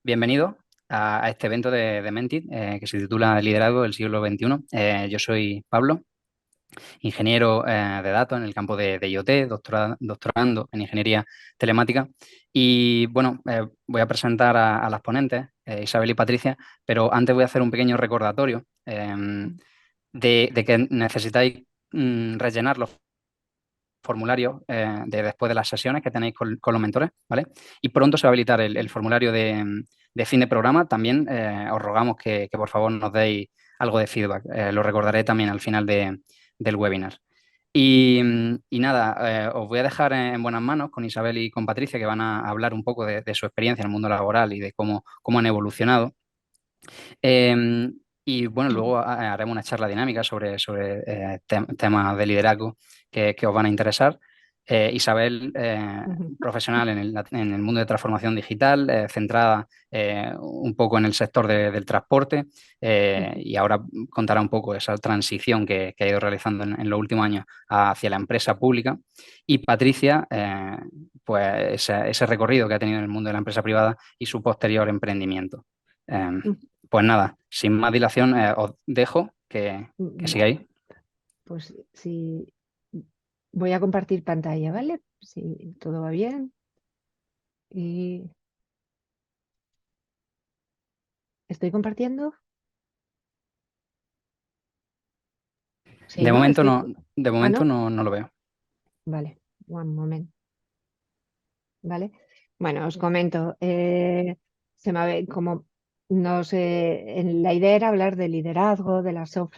Bienvenido a este evento de Mentit, que se titula Liderazgo del siglo XXI. Yo soy Pablo, ingeniero de datos en el campo de IoT, doctorando en ingeniería telemática. Y bueno, voy a presentar a las ponentes, Isabel y Patricia, pero antes voy a hacer un pequeño recordatorio de que necesitáis rellenar los formulario de después de las sesiones que tenéis con los mentores, ¿vale? Y pronto se va a habilitar el formulario de fin de programa. También os rogamos que por favor nos deis algo de feedback. Lo recordaré también al final del webinar. Y nada, os voy a dejar en buenas manos con Isabel y con Patricia, que van a hablar un poco de su experiencia en el mundo laboral y de cómo han evolucionado. Y bueno, luego haremos una charla dinámica sobre temas de liderazgo que os van a interesar. Isabel, profesional en el mundo de transformación digital, centrada un poco en el sector del transporte, y ahora contará un poco esa transición que ha ido realizando en los últimos años hacia la empresa pública. Y Patricia, pues ese recorrido que ha tenido en el mundo de la empresa privada y su posterior emprendimiento. Pues nada, sin más dilación, os dejo que sigáis. Vale, pues sí, voy a compartir pantalla, ¿vale? Si todo va bien. Y estoy compartiendo. Sí, De ¿no? momento Estoy. no, de Ah, momento no. no lo veo. Vale, one moment, ¿vale? Bueno, os comento. Se me como no sé, la idea era hablar de liderazgo, de las soft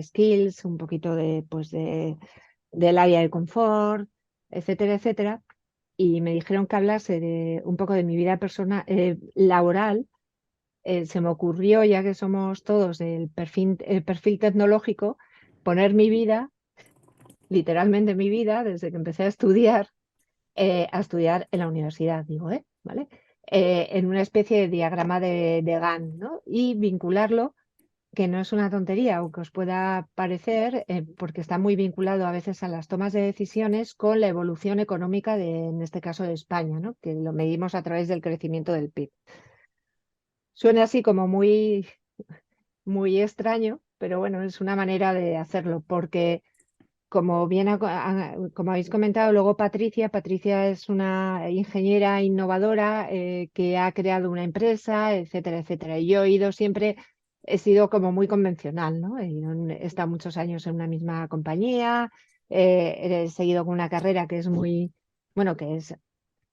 skills, un poquito del área de confort, etcétera, etcétera. Y me dijeron que hablase un poco de mi vida personal, laboral. Se me ocurrió, ya que somos todos el perfil tecnológico, poner mi vida, literalmente mi vida, desde que empecé a estudiar en la universidad, digo, ¿vale? En una especie de diagrama de Gantt, ¿no? Y vincularlo, que no es una tontería, aunque os pueda parecer, porque está muy vinculado a veces a las tomas de decisiones con la evolución económica en este caso, de España, ¿no? Que lo medimos a través del crecimiento del PIB. Suena así como muy extraño, pero bueno, es una manera de hacerlo, porque como bien como habéis comentado, luego Patricia es una ingeniera innovadora que ha creado una empresa, etcétera, etcétera. Y yo he sido como muy convencional, ¿no? He estado muchos años en una misma compañía, he seguido con una carrera que es bueno,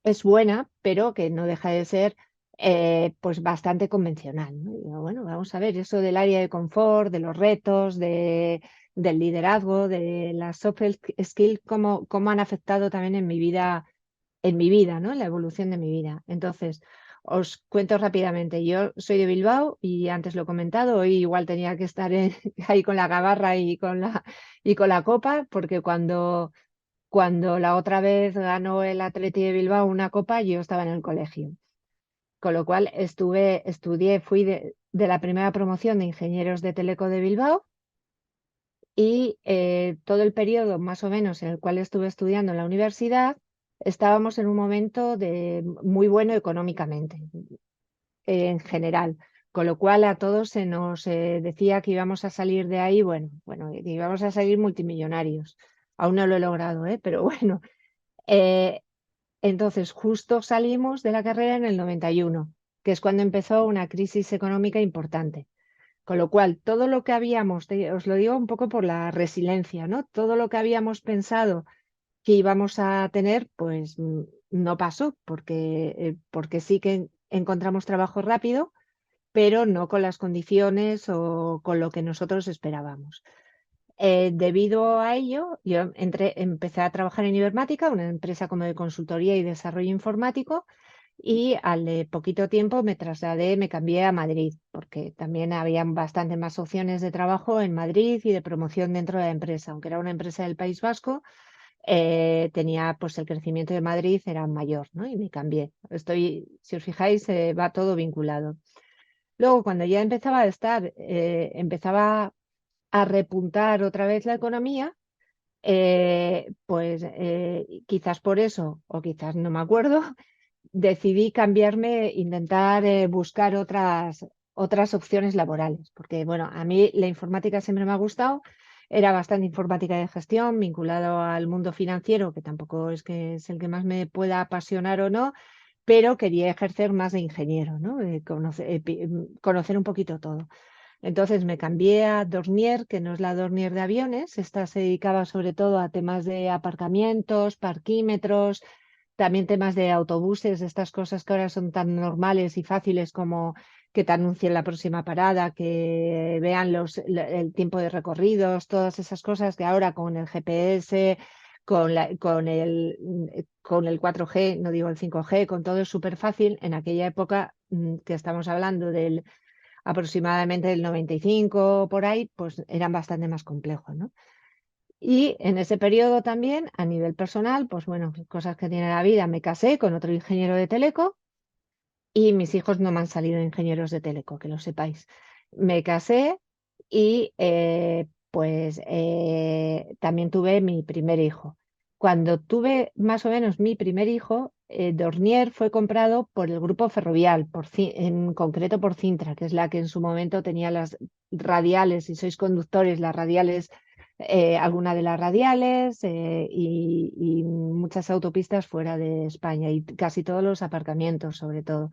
es buena, pero que no deja de ser pues bastante convencional, ¿no? Y digo, bueno, vamos a ver eso del área de confort, de los retos, del liderazgo, de las soft skills, cómo han afectado también en mi vida, ¿no? En la evolución de mi vida. Entonces, os cuento rápidamente. Yo soy de Bilbao y antes lo he comentado, hoy igual tenía que estar ahí con la gabarra y con la copa, porque cuando la otra vez ganó el Atleti de Bilbao una copa, yo estaba en el colegio. Con lo cual estudié, fui de la primera promoción de ingenieros de Teleco de Bilbao y todo el periodo más o menos en el cual estuve estudiando en la universidad, estábamos en un momento muy bueno económicamente, en general. Con lo cual a todos se nos decía que íbamos a salir de ahí, bueno, que íbamos a salir multimillonarios. Aún no lo he logrado, pero bueno. Eh, entonces, justo salimos de la carrera en el 91, que es cuando empezó una crisis económica importante. Con lo cual, todo lo que os lo digo un poco por la resiliencia, ¿no? Todo lo que habíamos pensado que íbamos a tener, pues no pasó, porque sí que encontramos trabajo rápido, pero no con las condiciones o con lo que nosotros esperábamos. Debido a ello, yo empecé a trabajar en Ibermática, una empresa como de consultoría y desarrollo informático, y al de poquito tiempo me cambié a Madrid, porque también habían bastante más opciones de trabajo en Madrid y de promoción dentro de la empresa. Aunque era una empresa del País Vasco, tenía pues el crecimiento de Madrid era mayor, ¿no? Y me cambié. Si os fijáis, va todo vinculado. Luego, cuando ya empezaba a repuntar otra vez la economía, pues quizás por eso, o quizás no me acuerdo, decidí cambiarme, intentar buscar otras opciones laborales, porque bueno, a mí la informática siempre me ha gustado, era bastante informática de gestión, vinculado al mundo financiero, que tampoco es que es el que más me pueda apasionar o no, pero quería ejercer más de ingeniero, ¿no? Conocer un poquito todo. Entonces me cambié a Dornier, que no es la Dornier de aviones. Esta se dedicaba sobre todo a temas de aparcamientos, parquímetros, también temas de autobuses, estas cosas que ahora son tan normales y fáciles como que te anuncien la próxima parada, que vean el tiempo de recorridos, todas esas cosas que ahora con el GPS, con el 4G, no digo el 5G, con todo es súper fácil. En aquella época que estamos hablando del aproximadamente del 95 por ahí, pues eran bastante más complejos, ¿no? Y en ese periodo también, a nivel personal, pues bueno, cosas que tiene la vida, me casé con otro ingeniero de teleco y mis hijos no me han salido ingenieros de teleco, que lo sepáis. Me casé y también tuve mi primer hijo. Cuando tuve más o menos mi primer hijo, Dornier fue comprado por el grupo Ferrovial, en concreto por Cintra, que es la que en su momento tenía las radiales, si sois conductores, las radiales, alguna de las radiales y muchas autopistas fuera de España y casi todos los aparcamientos, sobre todo.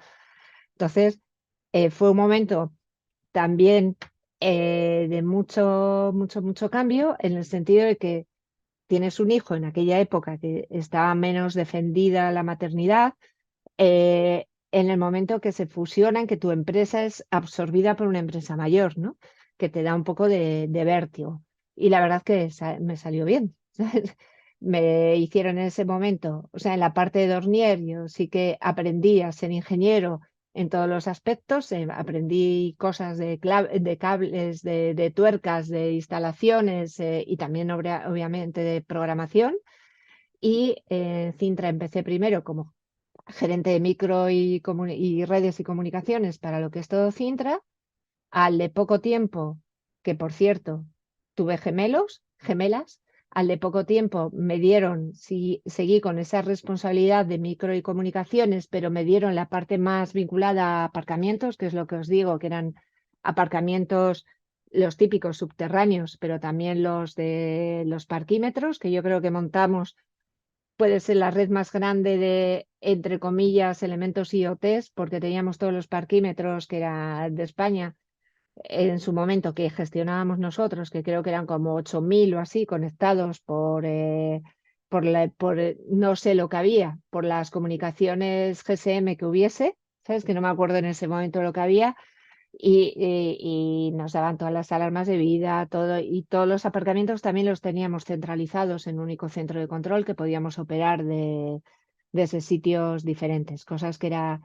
Entonces, fue un momento también de mucho, mucho, mucho cambio en el sentido de que tienes un hijo en aquella época que estaba menos defendida la maternidad, en el momento que se fusionan, que tu empresa es absorbida por una empresa mayor, ¿no? Que te da un poco de vértigo. Y la verdad que me salió bien. ¿Sabes? Me hicieron en ese momento, o sea, en la parte de Dornier, yo sí que aprendí a ser ingeniero en todos los aspectos, aprendí cosas de cables, de tuercas, de instalaciones y también obviamente de programación. Y en Cintra empecé primero como gerente de micro y redes y comunicaciones para lo que es todo Cintra. Al de poco tiempo, que por cierto, tuve gemelas, al de poco tiempo me dieron, seguí con esa responsabilidad de micro y comunicaciones, pero me dieron la parte más vinculada a aparcamientos, que es lo que os digo, que eran aparcamientos los típicos subterráneos, pero también los de los parquímetros, que yo creo que montamos, puede ser la red más grande de, entre comillas, elementos IoTs, porque teníamos todos los parquímetros que era de España en su momento que gestionábamos nosotros, que creo que eran como 8.000 o así, conectados no sé lo que había, por las comunicaciones GSM que hubiese, ¿sabes? Que no me acuerdo en ese momento lo que había, y nos daban todas las alarmas de vida, todo, y todos los aparcamientos también los teníamos centralizados en un único centro de control que podíamos operar desde sitios diferentes, cosas que era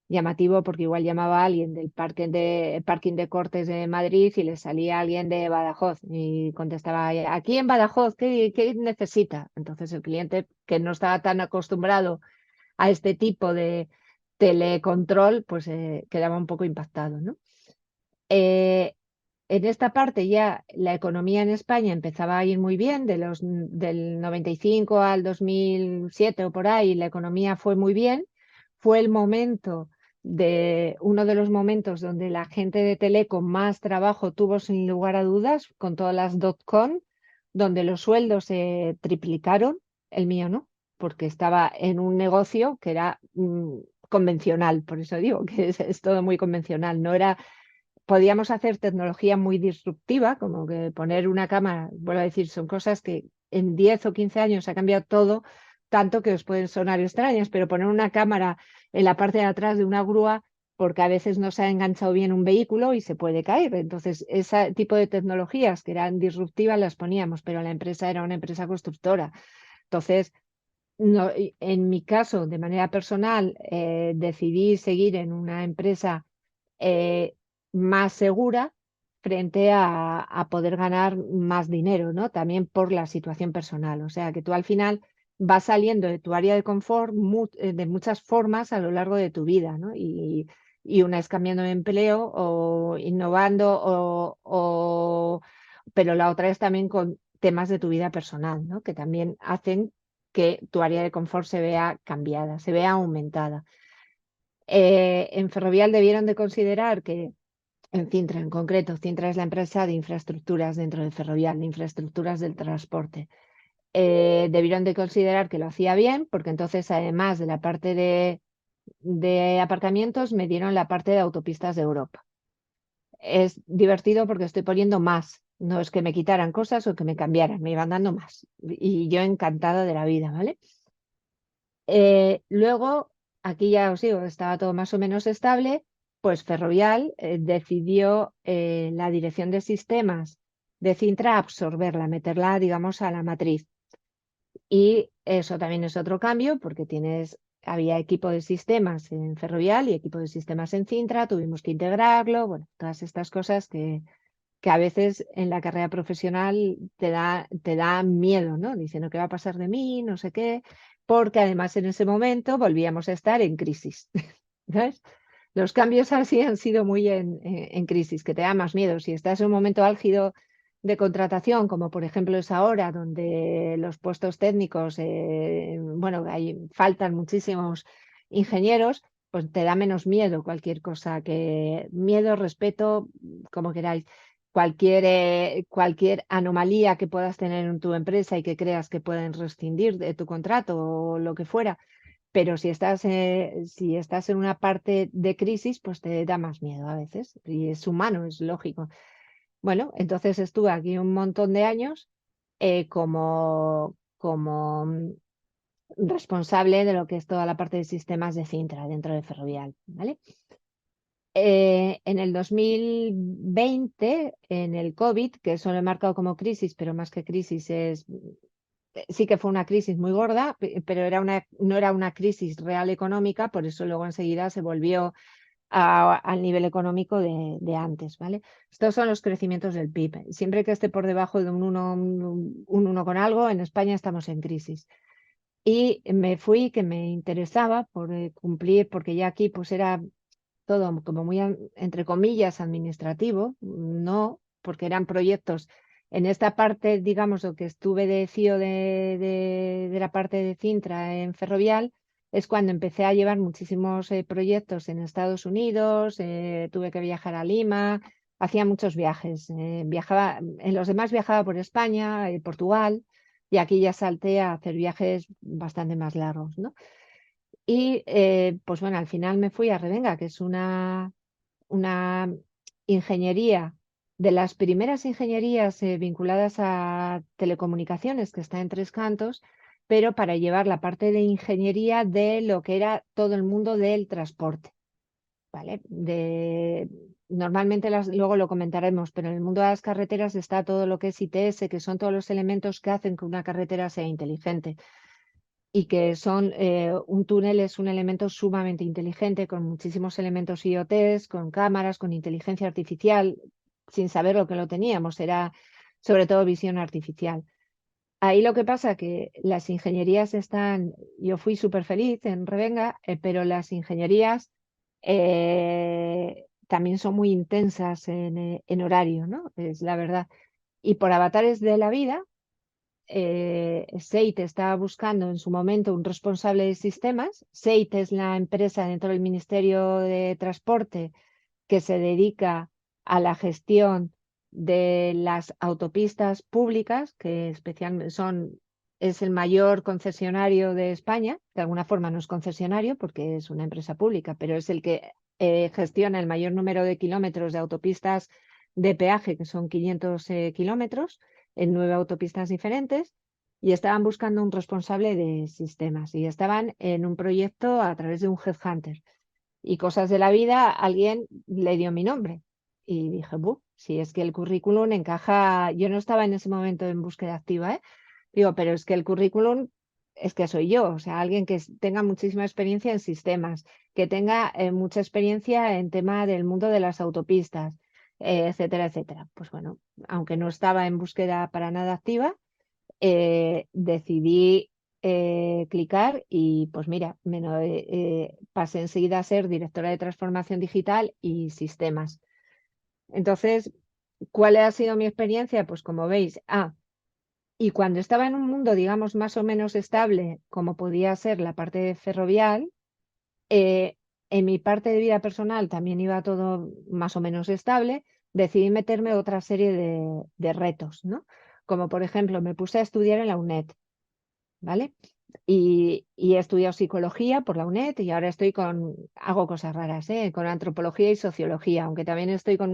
llamativo porque igual llamaba a alguien del parking de Cortes de Madrid y le salía alguien de Badajoz y contestaba, aquí en Badajoz, ¿qué necesita? Entonces el cliente que no estaba tan acostumbrado a este tipo de telecontrol, pues quedaba un poco impactado, ¿no? Eh, en esta parte ya la economía en España empezaba a ir muy bien, del 95 al 2007 o por ahí, la economía fue muy bien. Fue uno de los momentos donde la gente de Teleco más trabajo tuvo sin lugar a dudas, con todas las .com, donde los sueldos se triplicaron, el mío no, porque estaba en un negocio que era convencional, por eso digo que es todo muy convencional, no era. Podíamos hacer tecnología muy disruptiva, como que poner una cámara, vuelvo a decir, son cosas que en 10 o 15 años ha cambiado todo, tanto que os pueden sonar extrañas, pero poner una cámara en la parte de atrás de una grúa, porque a veces no se ha enganchado bien un vehículo y se puede caer. Entonces, ese tipo de tecnologías que eran disruptivas las poníamos, pero la empresa era una empresa constructora. Entonces, no, en mi caso, de manera personal, decidí seguir en una empresa eh, más segura frente a poder ganar más dinero, ¿no? También por la situación personal. O sea, que tú al final vas saliendo de tu área de confort de muchas formas a lo largo de tu vida, ¿no? Y una es cambiando de empleo o innovando, pero la otra es también con temas de tu vida personal, ¿no? Que también hacen que tu área de confort se vea cambiada, se vea aumentada. En Ferrovial debieron de considerar que, en Cintra en concreto, Cintra es la empresa de infraestructuras dentro de Ferrovial, de infraestructuras del transporte. Debieron de considerar que lo hacía bien, porque entonces, además de la parte de aparcamientos, me dieron la parte de autopistas de Europa. Es divertido porque estoy poniendo más, no es que me quitaran cosas o que me cambiaran, me iban dando más. Y yo encantada de la vida, ¿vale? Luego, aquí ya os digo, estaba todo más o menos estable, pues Ferrovial decidió la dirección de sistemas de Cintra absorberla, meterla, digamos, a la matriz. Y eso también es otro cambio porque había equipo de sistemas en Ferrovial y equipo de sistemas en Cintra, tuvimos que integrarlo, bueno, todas estas cosas que a veces en la carrera profesional te da miedo, ¿no? Diciendo qué va a pasar de mí, no sé qué, porque además en ese momento volvíamos a estar en crisis, ¿sabes? Los cambios así han sido muy en crisis, que te da más miedo. Si estás en un momento álgido de contratación, como por ejemplo es ahora, donde los puestos técnicos, bueno, faltan muchísimos ingenieros, pues te da menos miedo cualquier cosa, que miedo, respeto, como queráis. Cualquier anomalía que puedas tener en tu empresa y que creas que pueden rescindir de tu contrato o lo que fuera, pero si estás en una parte de crisis, pues te da más miedo a veces y es humano, es lógico. Bueno, entonces estuve aquí un montón de años como responsable de lo que es toda la parte de sistemas de Cintra dentro de Ferrovial, ¿vale? En el 2020, en el COVID, que eso lo he marcado como crisis, pero más que crisis sí que fue una crisis muy gorda, pero no era una crisis real económica, por eso luego enseguida se volvió al nivel económico de antes, ¿vale? Estos son los crecimientos del PIB. Siempre que esté por debajo de un 1 con algo, en España estamos en crisis. Y me fui, que me interesaba por cumplir, porque ya aquí pues era todo como muy, entre comillas, administrativo, no, porque eran proyectos. En esta parte, digamos, lo que estuve de CIO de la parte de Cintra en Ferrovial, es cuando empecé a llevar muchísimos proyectos en Estados Unidos, tuve que viajar a Lima, hacía muchos viajes, en los demás viajaba por España, Portugal, y aquí ya salté a hacer viajes bastante más largos, ¿no? Y pues bueno, al final me fui a Revenga, que es una ingeniería, de las primeras ingenierías vinculadas a telecomunicaciones, que está en Tres Cantos, pero para llevar la parte de ingeniería de lo que era todo el mundo del transporte, ¿vale? Normalmente luego lo comentaremos, pero en el mundo de las carreteras está todo lo que es ITS, que son todos los elementos que hacen que una carretera sea inteligente y que un túnel es un elemento sumamente inteligente con muchísimos elementos IoTs, con cámaras, con inteligencia artificial, sin saber lo que lo teníamos, era sobre todo visión artificial. Ahí lo que pasa que las ingenierías yo fui súper feliz en Revenga, pero las ingenierías también son muy intensas en horario, ¿no? Es la verdad. Y por avatares de la vida, SEIT estaba buscando en su momento un responsable de sistemas. SEIT es la empresa dentro del Ministerio de Transporte que se dedica a la gestión de las autopistas públicas, que especialmente es el mayor concesionario de España. De alguna forma no es concesionario porque es una empresa pública, pero es el que gestiona el mayor número de kilómetros de autopistas de peaje, que son 500 kilómetros, en 9 autopistas diferentes. Y estaban buscando un responsable de sistemas y estaban en un proyecto a través de un headhunter y cosas de la vida, alguien le dio mi nombre. Y dije, si es que el currículum encaja, yo no estaba en ese momento en búsqueda activa, ¿eh? Digo, pero es que el currículum es que soy yo, o sea, alguien que tenga muchísima experiencia en sistemas, que tenga mucha experiencia en tema del mundo de las autopistas, etcétera, etcétera. Pues bueno, aunque no estaba en búsqueda para nada activa, decidí clicar y pues mira, pasé enseguida a ser directora de transformación digital y sistemas. Entonces, ¿cuál ha sido mi experiencia? Pues como veis, Y cuando estaba en un mundo, digamos, más o menos estable, como podía ser la parte ferrovial, eh, en mi parte de vida personal también iba todo más o menos estable, decidí meterme otra serie de retos, ¿no? Como por ejemplo, me puse a estudiar en la UNED, ¿vale? Y he estudiado psicología por la UNED y ahora hago cosas raras, ¿eh? Con antropología y sociología, aunque también estoy con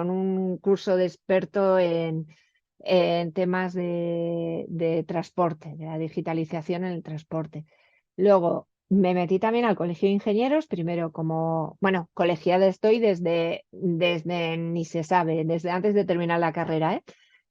un curso de experto en temas de transporte, de la digitalización en el transporte. Luego me metí también al Colegio de Ingenieros, primero como, bueno, colegiada estoy desde ni se sabe, desde antes de terminar la carrera, ¿eh?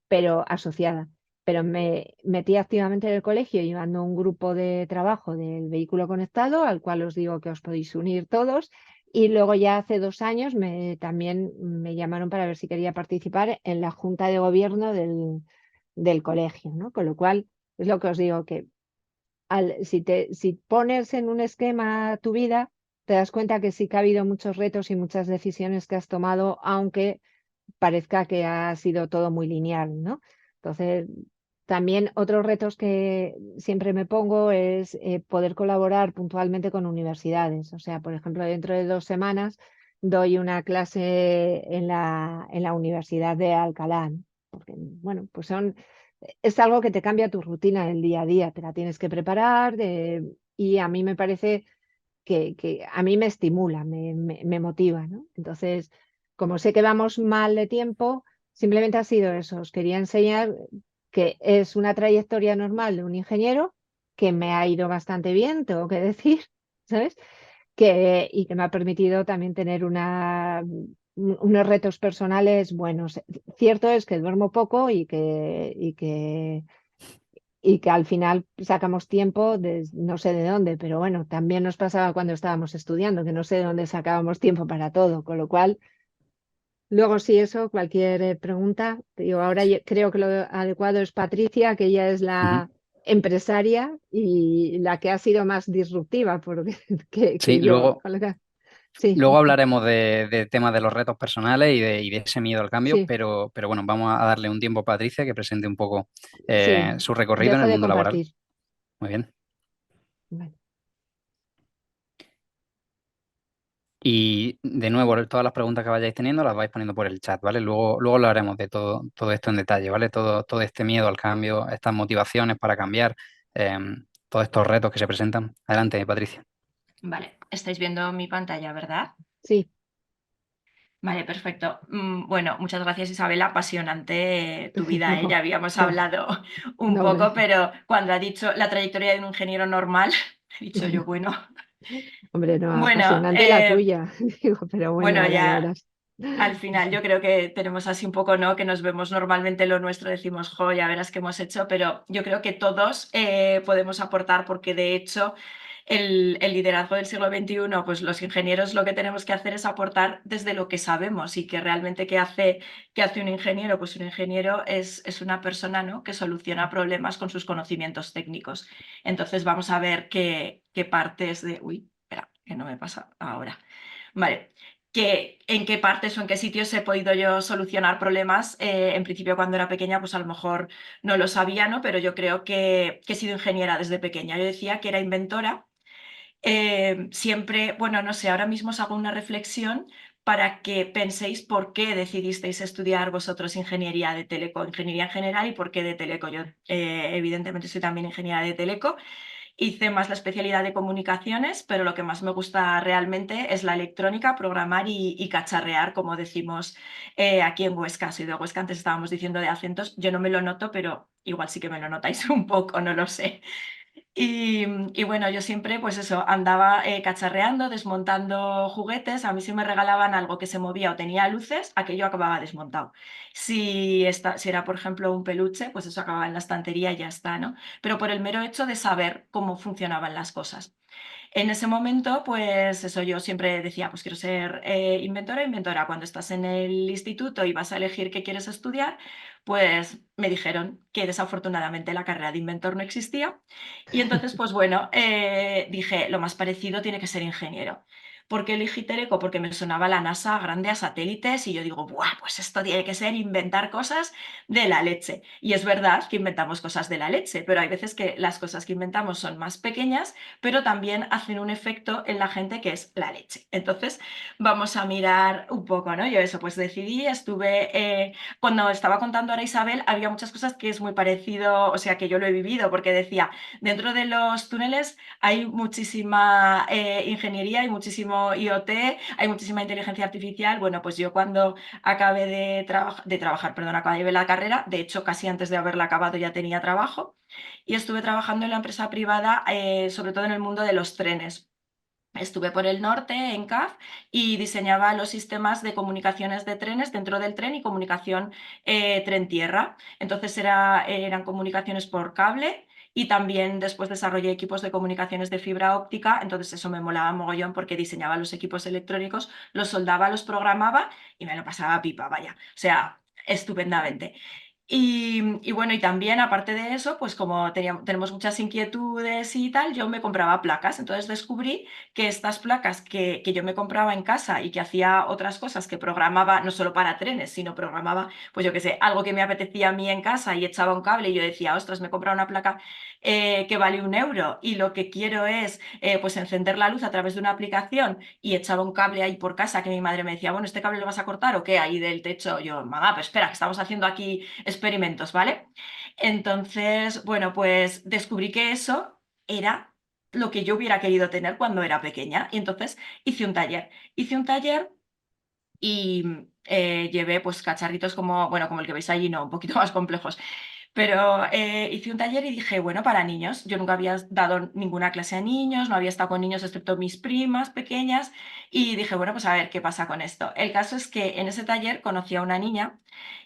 Pero asociada. Pero me metí activamente en el colegio llevando un grupo de trabajo del vehículo conectado, al cual os digo que os podéis unir todos. Y luego ya hace 2 años también me llamaron para ver si quería participar en la junta de gobierno del colegio, ¿no? Con lo cual, es lo que os digo, que si pones en un esquema tu vida, te das cuenta que sí que ha habido muchos retos y muchas decisiones que has tomado, aunque parezca que ha sido todo muy lineal, ¿no? Entonces, también otros retos que siempre me pongo es poder colaborar puntualmente con universidades. O sea, por ejemplo, dentro de 2 semanas doy una clase en la Universidad de Alcalá, ¿no? Porque, bueno, pues es algo que te cambia tu rutina del día a día, te la tienes que preparar y a mí me parece que a mí me estimula, me motiva, ¿no? Entonces, como sé que vamos mal de tiempo, simplemente ha sido eso. Os quería enseñar que es una trayectoria normal de un ingeniero que me ha ido bastante bien, tengo que decir, ¿sabes? Y que me ha permitido también tener unos retos personales buenos. Cierto es que duermo poco y que al final sacamos tiempo de no sé de dónde, pero bueno, también nos pasaba cuando estábamos estudiando, que no sé de dónde sacábamos tiempo para todo, con lo cual, luego sí, eso, cualquier pregunta, te digo, ahora creo que lo adecuado es Patricia, que ella es Ujú. la empresaria y la que ha sido más disruptiva porque, Sí, que yo. Sí, luego hablaremos de temas de los retos personales y de ese miedo al cambio, sí, pero bueno, vamos a darle un tiempo a Patricia que presente un poco sí, su recorrido en dejo el de mundo laboral. compartir. Muy bien. Vale. Y de nuevo, todas las preguntas que vayáis teniendo las vais poniendo por el chat, ¿vale? Luego hablaremos de todo esto en detalle, ¿vale? Todo este miedo al cambio, estas motivaciones para cambiar, todos estos retos que se presentan. Adelante, Patricia. Vale, estáis viendo mi pantalla, ¿verdad? Sí, Vale, perfecto. Bueno, muchas gracias, Isabela. Apasionante tu vida, ¿eh? Ya no, habíamos no, hablado un no, poco, hombre, pero cuando ha dicho la trayectoria de un ingeniero normal, he dicho yo, bueno, hombre, no, bueno, apasionante la tuya, digo, pero bueno, bueno, ya ya verás. al final yo creo que tenemos así un poco, ¿no? Que nos vemos normalmente lo nuestro, decimos, jo, ya verás qué hemos hecho, pero yo creo que todos podemos aportar porque de hecho el liderazgo del siglo XXI, pues los ingenieros lo que tenemos que hacer es aportar desde lo que sabemos y que realmente qué hace un ingeniero. Pues un ingeniero es una persona, ¿no? Que soluciona problemas con sus conocimientos técnicos. Entonces vamos a ver qué partes de... Uy, espera, que no me pasa ahora. Vale, en qué partes o en qué sitios he podido yo solucionar problemas. En principio, cuando era pequeña, pues a lo mejor no lo sabía, ¿no? Pero yo creo que he sido ingeniera desde pequeña. Yo decía que era inventora. Siempre, bueno, no sé, ahora mismo os hago una reflexión para que penséis por qué decidisteis estudiar vosotros ingeniería de teleco, ingeniería en general y por qué de teleco. Yo, evidentemente, soy también ingeniera de teleco. Hice más la especialidad de comunicaciones, pero lo que más me gusta realmente es la electrónica, programar y cacharrear, como decimos aquí en Huesca. Soy de Huesca, antes estábamos diciendo de acentos, yo no me lo noto, pero igual sí que me lo notáis un poco, no lo sé. Y bueno, yo siempre, pues eso, andaba cacharreando, desmontando juguetes. A mí si me regalaban algo que se movía o tenía luces, aquello acababa desmontado. Si era, por ejemplo, un peluche, pues eso acababa en la estantería y ya está, ¿no? Pero por el mero hecho de saber cómo funcionaban las cosas. En ese momento, pues eso yo siempre decía, pues quiero ser inventora, inventora. Cuando estás en el instituto y vas a elegir qué quieres estudiar, pues me dijeron que desafortunadamente la carrera de inventor no existía. Y entonces, pues bueno, dije, lo más parecido tiene que ser ingeniero. ¿Por qué elegí Tereco? Porque me sonaba la NASA grande a satélites y yo digo, ¡buah! Pues esto tiene que ser inventar cosas de la leche. Y es verdad que inventamos cosas de la leche, pero hay veces que las cosas que inventamos son más pequeñas, pero también hacen un efecto en la gente que es la leche. Entonces, vamos a mirar un poco, ¿no? Yo eso, pues decidí, cuando estaba contando ahora Isabel, había muchas cosas que es muy parecido, o sea, que yo lo he vivido, porque decía, dentro de los túneles hay muchísima ingeniería, hay muchísimo IoT, hay muchísima inteligencia artificial. Bueno, pues yo cuando acabé de trabajar, perdón, acabé la carrera, de hecho casi antes de haberla acabado ya tenía trabajo y estuve trabajando en la empresa privada, sobre todo en el mundo de los trenes. Estuve por el norte, en CAF, y diseñaba los sistemas de comunicaciones de trenes dentro del tren y comunicación tren-tierra. Entonces eran comunicaciones por cable y también después desarrollé equipos de comunicaciones de fibra óptica. Entonces eso me molaba mogollón porque diseñaba los equipos electrónicos, los soldaba, los programaba y me lo pasaba pipa, vaya. O sea, estupendamente. Y bueno, y también aparte de eso, pues como tenemos muchas inquietudes y tal, yo me compraba placas. Entonces descubrí que estas placas que yo me compraba en casa y que hacía otras cosas que programaba, no solo para trenes, sino programaba, pues yo qué sé, algo que me apetecía a mí en casa y echaba un cable y yo decía, ostras, me he comprado una placa que vale 1 euro y lo que quiero es pues encender la luz a través de una aplicación y echaba un cable ahí por casa que mi madre me decía, bueno, ¿este cable lo vas a cortar o qué? Ahí del techo. Yo, mamá, pues espera, que estamos haciendo aquí experimentos, ¿vale? Entonces, bueno, pues descubrí que eso era lo que yo hubiera querido tener cuando era pequeña. Y entonces hice un taller. Hice un taller y llevé pues cacharritos como, bueno, como el que veis allí, no, un poquito más complejos. Pero hice un taller y dije, bueno, para niños. Yo nunca había dado ninguna clase a niños, no había estado con niños excepto mis primas pequeñas. Y dije, bueno, pues a ver qué pasa con esto. El caso es que en ese taller conocí a una niña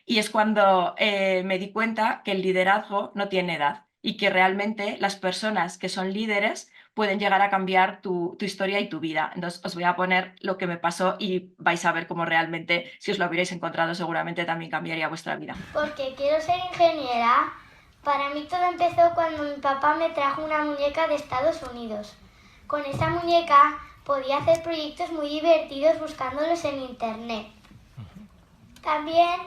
y es cuando me di cuenta que el liderazgo no tiene edad y que realmente las personas que son líderes pueden llegar a cambiar tu historia y tu vida. Entonces os voy a poner lo que me pasó y vais a ver cómo realmente, si os lo hubierais encontrado, seguramente también cambiaría vuestra vida. Porque quiero ser ingeniera. Para mí todo empezó cuando mi papá me trajo una muñeca de Estados Unidos. Con esa muñeca podía hacer proyectos muy divertidos buscándolos en internet. También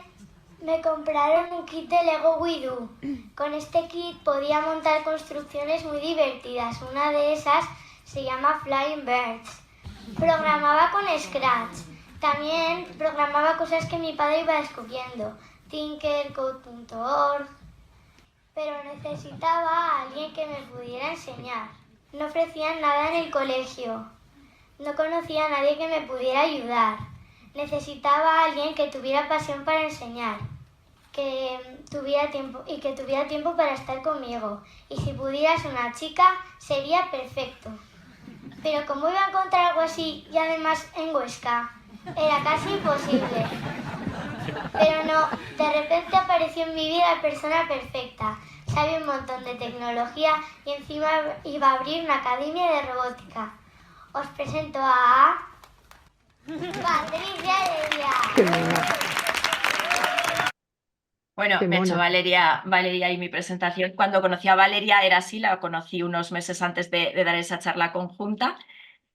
me compraron un kit de Lego WeDo. Con este kit podía montar construcciones muy divertidas. Una de esas se llama Flying Birds. Programaba con Scratch. También programaba cosas que mi padre iba descubriendo. Tinkercode.org. Pero necesitaba a alguien que me pudiera enseñar. No ofrecían nada en el colegio. No conocía a nadie que me pudiera ayudar. Necesitaba a alguien que tuviera pasión para enseñar, que tuviera tiempo para estar conmigo. Y si pudieras una chica, sería perfecto. Pero ¿cómo iba a encontrar algo así y además en Huesca? Era casi imposible. Pero no, de repente apareció en mi vida la persona perfecta. Sabe un montón de tecnología y encima iba a abrir una academia de robótica. Os presento a Patricia Qué Heredia. mona, Bueno, qué me ha hecho mona. Valeria y mi presentación. Cuando conocí a Valeria era así, la conocí unos meses antes de dar esa charla conjunta.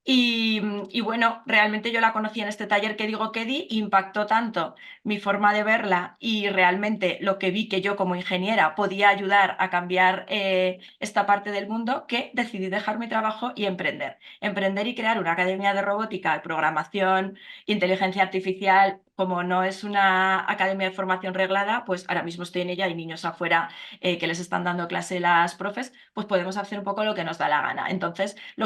Y bueno, realmente yo la conocí en este taller que digo que di, impactó tanto mi forma de verla y realmente lo que vi que yo como ingeniera podía ayudar a cambiar esta parte del mundo que decidí dejar mi trabajo y emprender. Emprender y crear una academia de robótica, programación, inteligencia artificial. Como no es una academia de formación reglada, pues ahora mismo estoy en ella, hay niños afuera que les están dando clase las profes, pues podemos hacer un poco lo que nos da la gana. Entonces, no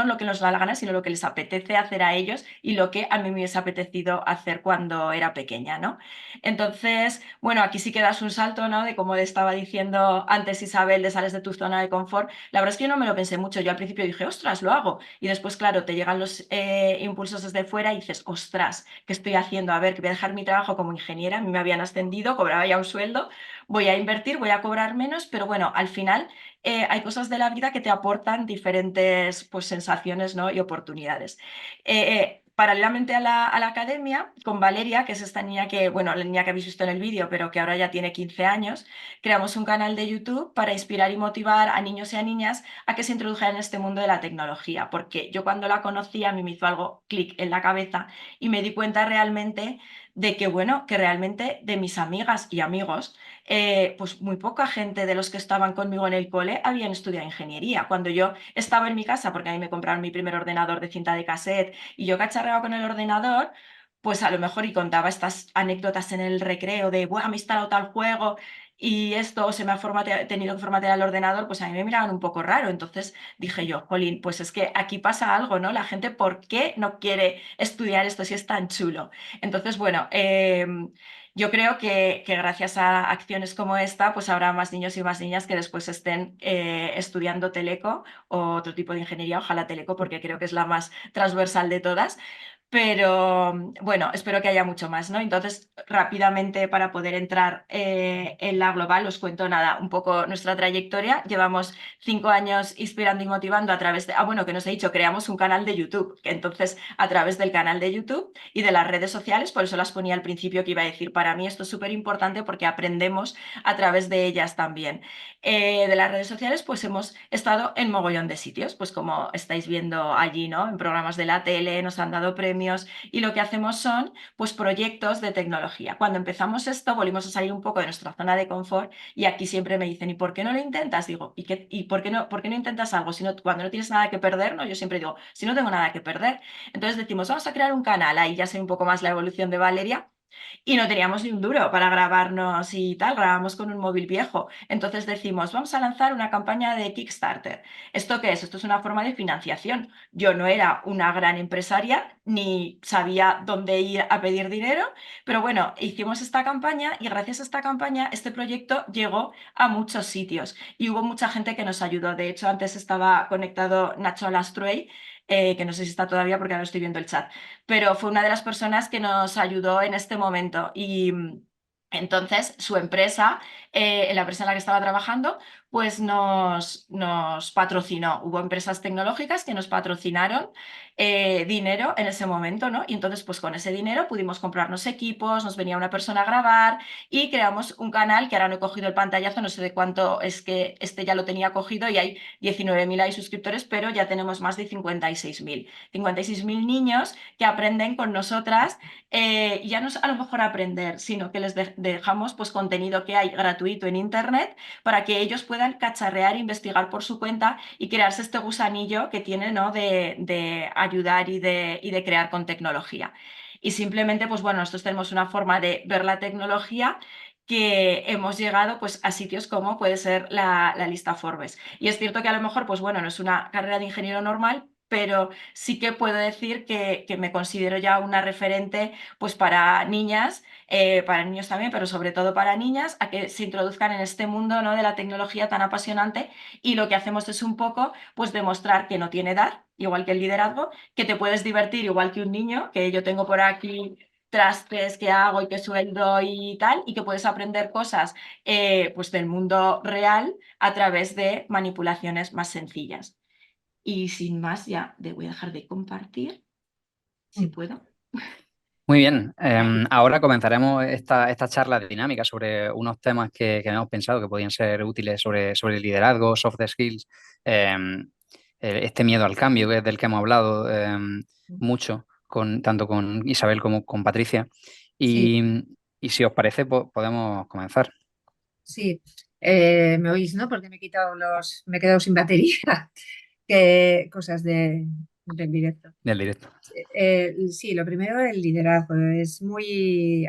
lo que nos da la gana, sino lo que les apetece hacer a ellos y lo que a mí me hubiese apetecido hacer cuando era pequeña, ¿no? Entonces, bueno, aquí sí que das un salto, ¿no? De como estaba diciendo antes Isabel, de sales de tu zona de confort. La verdad es que yo no me lo pensé mucho. Yo al principio dije, ostras, lo hago. Y después, claro, te llegan los impulsos desde fuera y dices, ostras, ¿qué estoy haciendo? A ver, que voy a dejar mi trabajo como ingeniera, a mí me habían ascendido, cobraba ya un sueldo, voy a invertir, voy a cobrar menos, pero bueno, al final hay cosas de la vida que te aportan diferentes pues, sensaciones, ¿no? y oportunidades. paralelamente a la academia, con Valeria, que es esta niña que, bueno, la niña que habéis visto en el vídeo, pero que ahora ya tiene 15 años, creamos un canal de YouTube para inspirar y motivar a niños y a niñas a que se introdujeran en este mundo de la tecnología, porque yo cuando la conocí a mí me hizo algo clic en la cabeza y me di cuenta realmente de que, bueno, que realmente de mis amigas y amigos, pues muy poca gente de los que estaban conmigo en el cole habían estudiado ingeniería. Cuando yo estaba en mi casa, porque a mí me compraron mi primer ordenador de cinta de cassette y yo cacharreaba con el ordenador, pues a lo mejor y contaba estas anécdotas en el recreo de, bueno, me he instalado tal juego y esto se me ha tenido que formatear el ordenador, pues a mí me miraban un poco raro. Entonces dije yo, jolín, pues es que aquí pasa algo, ¿no? La gente, ¿por qué no quiere estudiar esto si es tan chulo? Entonces, bueno, yo creo que gracias a acciones como esta, pues habrá más niños y más niñas que después estén estudiando teleco o otro tipo de ingeniería, ojalá teleco, porque creo que es la más transversal de todas. Pero bueno, espero que haya mucho más, ¿no? Entonces, rápidamente para poder entrar en la global, os cuento nada, un poco nuestra trayectoria. Llevamos 5 años inspirando y motivando a través de, bueno, que nos he dicho, creamos un canal de YouTube. Entonces, a través del canal de YouTube y de las redes sociales, por eso las ponía al principio que iba a decir, para mí esto es súper importante porque aprendemos a través de ellas también. De las redes sociales, pues hemos estado en mogollón de sitios, pues como estáis viendo allí, ¿no? En programas de la tele, nos han dado premios y lo que hacemos son, pues, proyectos de tecnología. Cuando empezamos esto, volvimos a salir un poco de nuestra zona de confort y aquí siempre me dicen, ¿y por qué no lo intentas? Digo, ¿y por qué no intentas algo? Si no, cuando no tienes nada que perder, ¿no? Yo siempre digo, si no tengo nada que perder. Entonces decimos, vamos a crear un canal, ahí ya sé un poco más la evolución de Valeria y no teníamos ni un duro para grabarnos y tal, grabamos con un móvil viejo. Entonces decimos, vamos a lanzar una campaña de Kickstarter. ¿Esto qué es? Esto es una forma de financiación. Yo no era una gran empresaria ni sabía dónde ir a pedir dinero, pero bueno, hicimos esta campaña y gracias a esta campaña este proyecto llegó a muchos sitios y hubo mucha gente que nos ayudó. De hecho, antes estaba conectado Nacho Lastruey, que no sé si está todavía porque ahora estoy viendo el chat, pero fue una de las personas que nos ayudó en este momento y entonces su empresa, en la empresa en la que estaba trabajando, pues nos patrocinó. Hubo empresas tecnológicas que nos patrocinaron dinero en ese momento, ¿no? Y entonces pues con ese dinero pudimos comprarnos equipos, nos venía una persona a grabar y creamos un canal que ahora no he cogido el pantallazo, no sé de cuánto es que este ya lo tenía cogido y hay 19.000 ahí suscriptores, pero ya tenemos más de 56.000 niños que aprenden con nosotras, y ya no es a lo mejor aprender, sino que les dejamos pues contenido que hay gratuito en internet para que ellos puedan cacharrear, investigar por su cuenta y crearse este gusanillo que tiene, ¿no? de ayudar y de crear con tecnología. Y simplemente, pues bueno, nosotros tenemos una forma de ver la tecnología que hemos llegado pues a sitios como puede ser la lista Forbes. Y es cierto que a lo mejor, pues bueno, no es una carrera de ingeniero normal, pero sí que puedo decir que me considero ya una referente pues para niñas, para niños también, pero sobre todo para niñas, a que se introduzcan en este mundo, ¿no? de la tecnología tan apasionante y lo que hacemos es un poco pues demostrar que no tiene edad, igual que el liderazgo, que te puedes divertir igual que un niño, que yo tengo por aquí trastes que hago y que sueldo y tal, y que puedes aprender cosas pues del mundo real a través de manipulaciones más sencillas. Y sin más, ya voy a dejar de compartir, si puedo. Muy bien, ahora comenzaremos esta charla dinámica sobre unos temas que hemos pensado que podían ser útiles sobre el liderazgo, soft skills, este miedo al cambio, que es del que hemos hablado mucho, tanto con Isabel como con Patricia. Sí, Y si os parece, podemos comenzar sí. Me oís, ¿no? Porque me he quedado sin batería. Qué cosas del directo. del directo. Sí, lo primero, el liderazgo.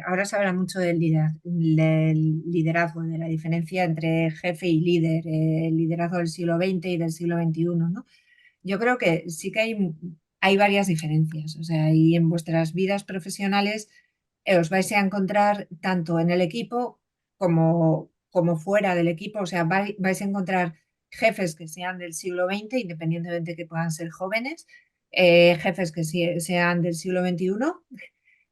Ahora se habla mucho del liderazgo, de la diferencia entre jefe y líder, el liderazgo del siglo XX y del siglo XXI, ¿no? Yo creo que sí que hay varias diferencias. O sea, y en vuestras vidas profesionales os vais a encontrar tanto en el equipo como fuera del equipo. O sea, vais a encontrar jefes que sean del siglo XX, independientemente de que puedan ser jóvenes, jefes que sean del siglo XXI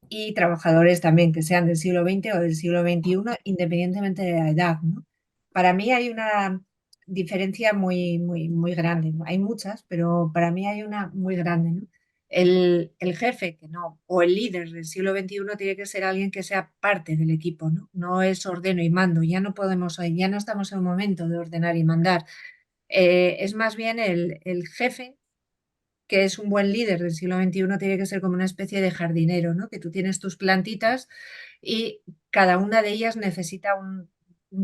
y trabajadores también que sean del siglo XX o del siglo XXI, independientemente de la edad, ¿no? Para mí hay una diferencia muy, muy, muy grande, ¿no? Hay muchas, pero para mí hay una muy grande, ¿no? El jefe, que no, o el líder del siglo XXI tiene que ser alguien que sea parte del equipo, ¿no? No es ordeno y mando, ya no podemos, ya no estamos en un momento de ordenar y mandar. Es más bien el jefe, que es un buen líder del siglo XXI, tiene que ser como una especie de jardinero, ¿no? Que tú tienes tus plantitas y cada una de ellas necesita un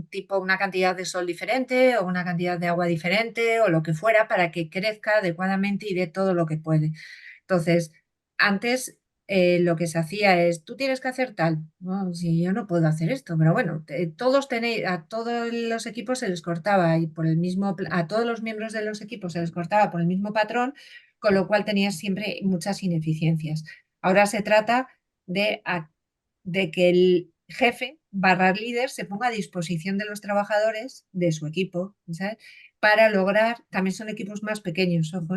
tipo, una cantidad de sol diferente o una cantidad de agua diferente o lo que fuera para que crezca adecuadamente y dé todo lo que puede. Entonces, antes lo que se hacía es, tú tienes que hacer tal, ¿no? Si yo no puedo hacer esto, pero bueno, todos tenéis, a todos los equipos se les cortaba y por el mismo, a todos los miembros de los equipos se les cortaba por el mismo patrón, con lo cual tenías siempre muchas ineficiencias. Ahora se trata de que el jefe barra líder se ponga a disposición de los trabajadores de su equipo, ¿sabes? Para lograr, también son equipos más pequeños, ojo,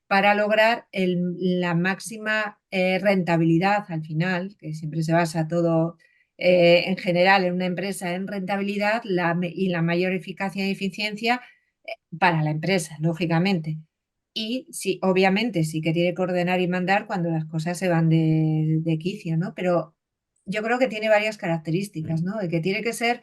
para lograr la máxima rentabilidad al final, que siempre se basa todo en general en una empresa en rentabilidad y la mayor eficacia y eficiencia para la empresa, lógicamente. Y sí, obviamente sí que tiene que ordenar y mandar cuando las cosas se van de quicio, ¿no? Pero yo creo que tiene varias características, ¿no? De que tiene que estar,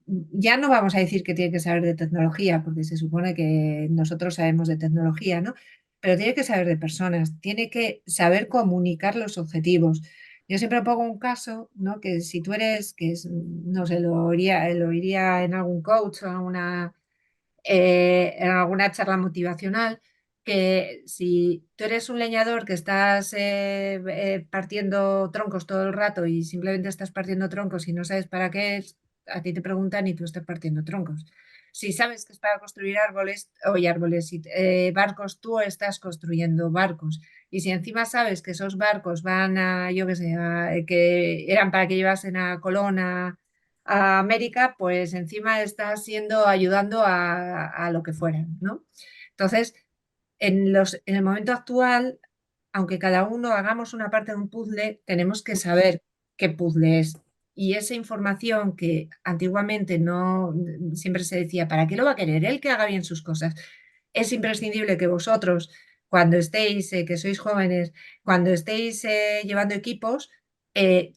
ya no vamos a decir que tiene que saber de tecnología, porque se supone que nosotros sabemos de tecnología, ¿no? Pero tiene que saber de personas, tiene que saber comunicar los objetivos. Yo siempre pongo un caso, ¿no? Que si tú eres, no sé, lo oiría en algún coach o en alguna charla motivacional, que si tú eres un leñador que estás partiendo troncos todo el rato y simplemente estás partiendo troncos y no sabes para qué es, a ti te preguntan y tú estás partiendo troncos. Si sabes que es para construir barcos, tú estás construyendo barcos. Y si encima sabes que esos barcos van a, yo qué sé, que eran para que llevasen a Colón a América, pues encima está ayudando a lo que fuera, ¿no? Entonces, en el momento actual, aunque cada uno hagamos una parte de un puzzle, tenemos que saber qué puzzle es. Y esa información que antiguamente no siempre se decía, ¿para qué lo va a querer él que haga bien sus cosas? Es imprescindible que vosotros, cuando estéis, que sois jóvenes, cuando estéis llevando equipos,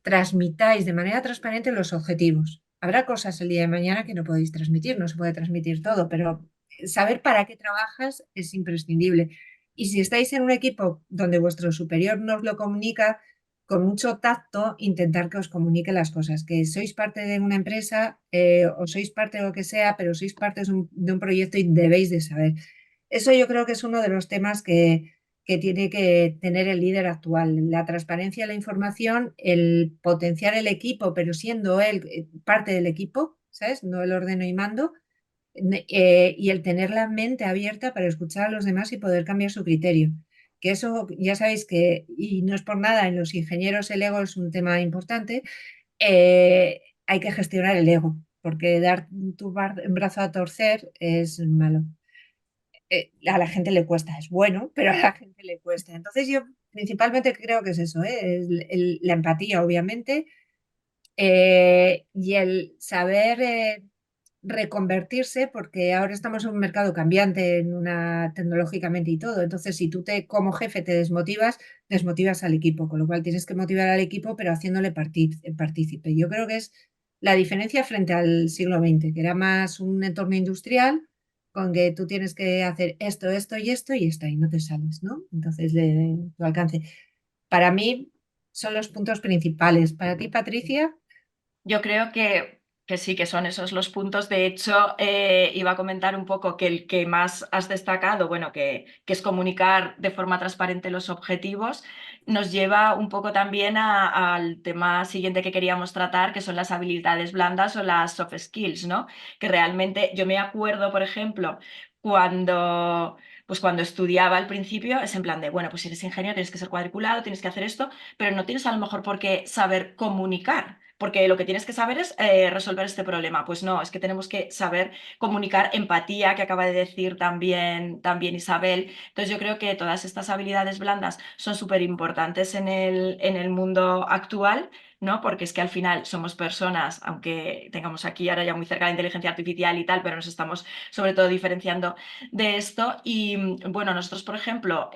transmitáis de manera transparente los objetivos. Habrá cosas el día de mañana que no podéis transmitir, no se puede transmitir todo, pero saber para qué trabajas es imprescindible. Y si estáis en un equipo donde vuestro superior nos lo comunica, con mucho tacto, intentar que os comunique las cosas, que sois parte de una empresa o sois parte de lo que sea, pero sois parte de un proyecto y debéis de saber. Eso yo creo que es uno de los temas que tiene que tener el líder actual, la transparencia de la información, el potenciar el equipo, pero siendo él parte del equipo, ¿sabes? No el ordeno y mando, y el tener la mente abierta para escuchar a los demás y poder cambiar su criterio. Que eso ya sabéis que, y no es por nada, en los ingenieros el ego es un tema importante, hay que gestionar el ego, porque dar tu brazo a torcer es malo. A la gente le cuesta, es bueno, pero a la gente le cuesta. Entonces yo principalmente creo que es eso, es la empatía, obviamente, y el saber reconvertirse, porque ahora estamos en un mercado cambiante, tecnológicamente y todo. Entonces, si tú como jefe te desmotivas al equipo, con lo cual tienes que motivar al equipo, pero haciéndole partícipe. Yo creo que es la diferencia frente al siglo XX, que era más un entorno industrial con que tú tienes que hacer esto, esto y esto y está, y no te sales, ¿no? Entonces, tu alcance. Para mí son los puntos principales. Para ti, Patricia. Yo creo que sí, que son esos los puntos. De hecho, iba a comentar un poco que el que más has destacado, bueno, que es comunicar de forma transparente los objetivos, nos lleva un poco también al tema siguiente que queríamos tratar, que son las habilidades blandas o las soft skills, ¿no? Que realmente yo me acuerdo, por ejemplo, cuando estudiaba al principio, es en plan de, bueno, pues si eres ingeniero tienes que ser cuadriculado, tienes que hacer esto, pero no tienes a lo mejor por qué saber comunicar, porque lo que tienes que saber es resolver este problema. Pues no, es que tenemos que saber comunicar, empatía, que acaba de decir también Isabel. Entonces yo creo que todas estas habilidades blandas son súper importantes en el mundo actual. ¿no? Porque es que al final somos personas, aunque tengamos aquí ahora ya muy cerca la inteligencia artificial y tal, pero nos estamos sobre todo diferenciando de esto. Y bueno, nosotros, por ejemplo,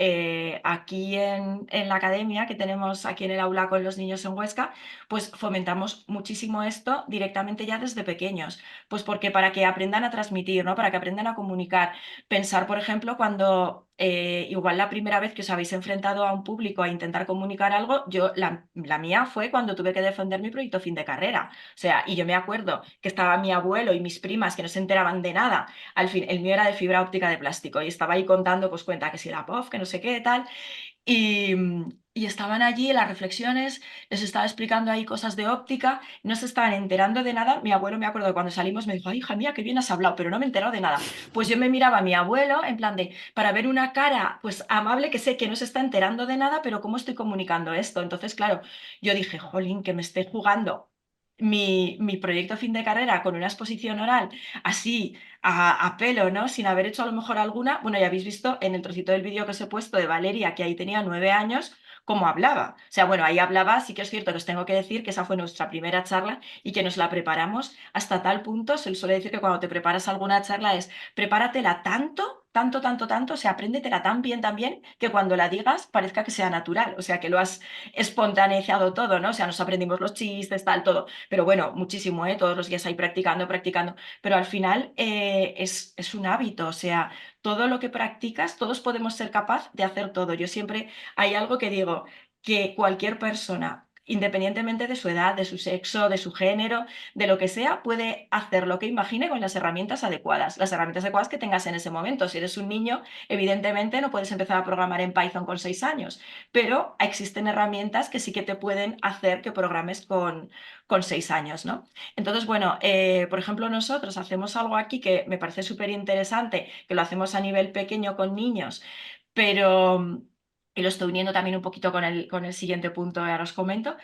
aquí en la academia que tenemos aquí en el aula con los niños en Huesca, pues fomentamos muchísimo esto directamente ya desde pequeños, pues porque para que aprendan a transmitir, ¿no? Para que aprendan a comunicar. Pensar, por ejemplo, cuando igual la primera vez que os habéis enfrentado a un público a intentar comunicar algo, la mía fue cuando tuve que defender mi proyecto fin de carrera. O sea, y yo me acuerdo que estaba mi abuelo y mis primas que no se enteraban de nada. Al fin, el mío era de fibra óptica de plástico y estaba ahí contando, pues cuenta que si la POF, que no sé qué, tal. Y, y estaban allí en las reflexiones, les estaba explicando ahí cosas de óptica, no se estaban enterando de nada. Mi abuelo, me acuerdo que cuando salimos me dijo, ay, hija mía, qué bien has hablado, pero no me he enterado de nada. Pues yo me miraba a mi abuelo en plan de, para ver una cara pues amable que sé que no se está enterando de nada, pero ¿cómo estoy comunicando esto? Entonces, claro, yo dije, jolín, que me esté jugando mi proyecto fin de carrera con una exposición oral así a pelo, ¿no? Sin haber hecho a lo mejor alguna. Bueno, ya habéis visto en el trocito del vídeo que os he puesto de Valeria, que ahí tenía 9 años, cómo hablaba. O sea, bueno, ahí hablaba, sí que es cierto que os tengo que decir que esa fue nuestra primera charla y que nos la preparamos hasta tal punto. Se suele decir que cuando te preparas alguna charla es prepáratela tanto. Tanto, tanto, tanto, o sea, apréndetela tan bien, que cuando la digas parezca que sea natural, o sea, que lo has espontaneizado todo, ¿no? O sea, nos aprendimos los chistes, tal, todo, pero bueno, muchísimo, ¿eh? Todos los días ahí practicando, practicando, pero al final es un hábito, o sea, todo lo que practicas, todos podemos ser capaz de hacer todo. Yo siempre hay algo que digo, que cualquier persona, independientemente de su edad, de su sexo, de su género, de lo que sea, puede hacer lo que imagine con las herramientas adecuadas que tengas en ese momento. Si eres un niño, evidentemente no puedes empezar a programar en Python con 6 años, pero existen herramientas que sí que te pueden hacer que programes con 6 años, ¿no? Entonces, bueno, por ejemplo, nosotros hacemos algo aquí que me parece súper interesante, que lo hacemos a nivel pequeño con niños, pero y lo estoy uniendo también un poquito con el siguiente punto, ahora os comento,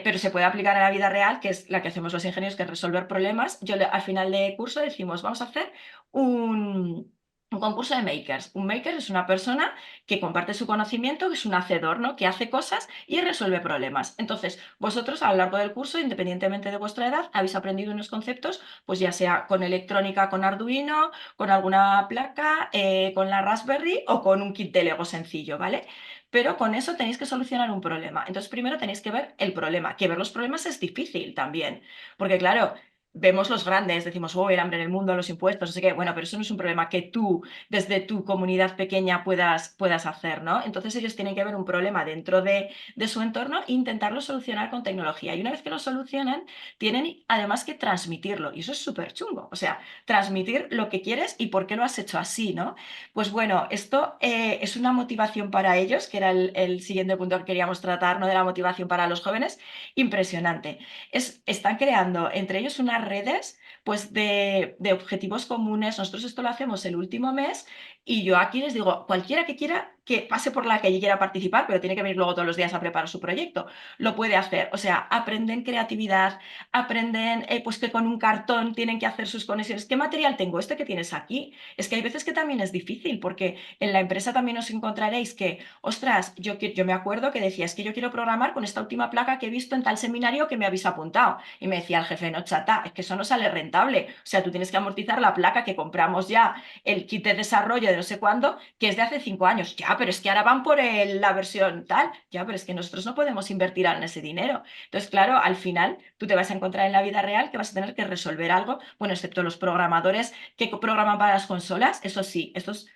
pero se puede aplicar a la vida real, que es la que hacemos los ingenieros, que es resolver problemas. Al final de curso decimos, vamos a hacer un concurso de makers. Un maker es una persona que comparte su conocimiento, que es un hacedor, ¿no? Que hace cosas y resuelve problemas. Entonces, vosotros a lo largo del curso, independientemente de vuestra edad, habéis aprendido unos conceptos, pues ya sea con electrónica, con Arduino, con alguna placa, con la Raspberry o con un kit de Lego sencillo, ¿vale? Pero con eso tenéis que solucionar un problema. Entonces, primero tenéis que ver el problema, que ver los problemas es difícil también, porque claro, vemos los grandes, decimos, oh, el hambre en el mundo, los impuestos, no sé qué, bueno, pero eso no es un problema que tú, desde tu comunidad pequeña, puedas hacer, ¿no? Entonces ellos tienen que ver un problema dentro de su entorno e intentarlo solucionar con tecnología. Y una vez que lo solucionan, tienen además que transmitirlo. Y eso es súper chungo. O sea, transmitir lo que quieres y por qué lo has hecho así, ¿no? Pues bueno, esto es una motivación para ellos, que era el siguiente punto que queríamos tratar, ¿no? De la motivación para los jóvenes, impresionante. Están creando entre ellos unas redes pues de objetivos comunes. Nosotros esto lo hacemos el último mes y yo aquí les digo, cualquiera que quiera que pase por la calle y quiera participar, pero tiene que venir luego todos los días a preparar su proyecto, lo puede hacer. O sea, aprenden creatividad, aprenden pues que con un cartón tienen que hacer sus conexiones. ¿Qué material tengo? Este que tienes aquí. Es que hay veces que también es difícil porque en la empresa también os encontraréis que, ostras, yo me acuerdo que decía, es que yo quiero programar con esta última placa que he visto en tal seminario que me habéis apuntado. Y me decía el jefe, no, chata, es que eso no sale rentable. O sea, tú tienes que amortizar la placa que compramos ya, el kit de desarrollo de no sé cuándo, que es de hace 5 años. Ya, pero es que ahora van por la versión tal. Ya, pero es que nosotros no podemos invertir en ese dinero. Entonces, claro, al final tú te vas a encontrar en la vida real que vas a tener que resolver algo, bueno, excepto los programadores que programan para las consolas, eso sí, estos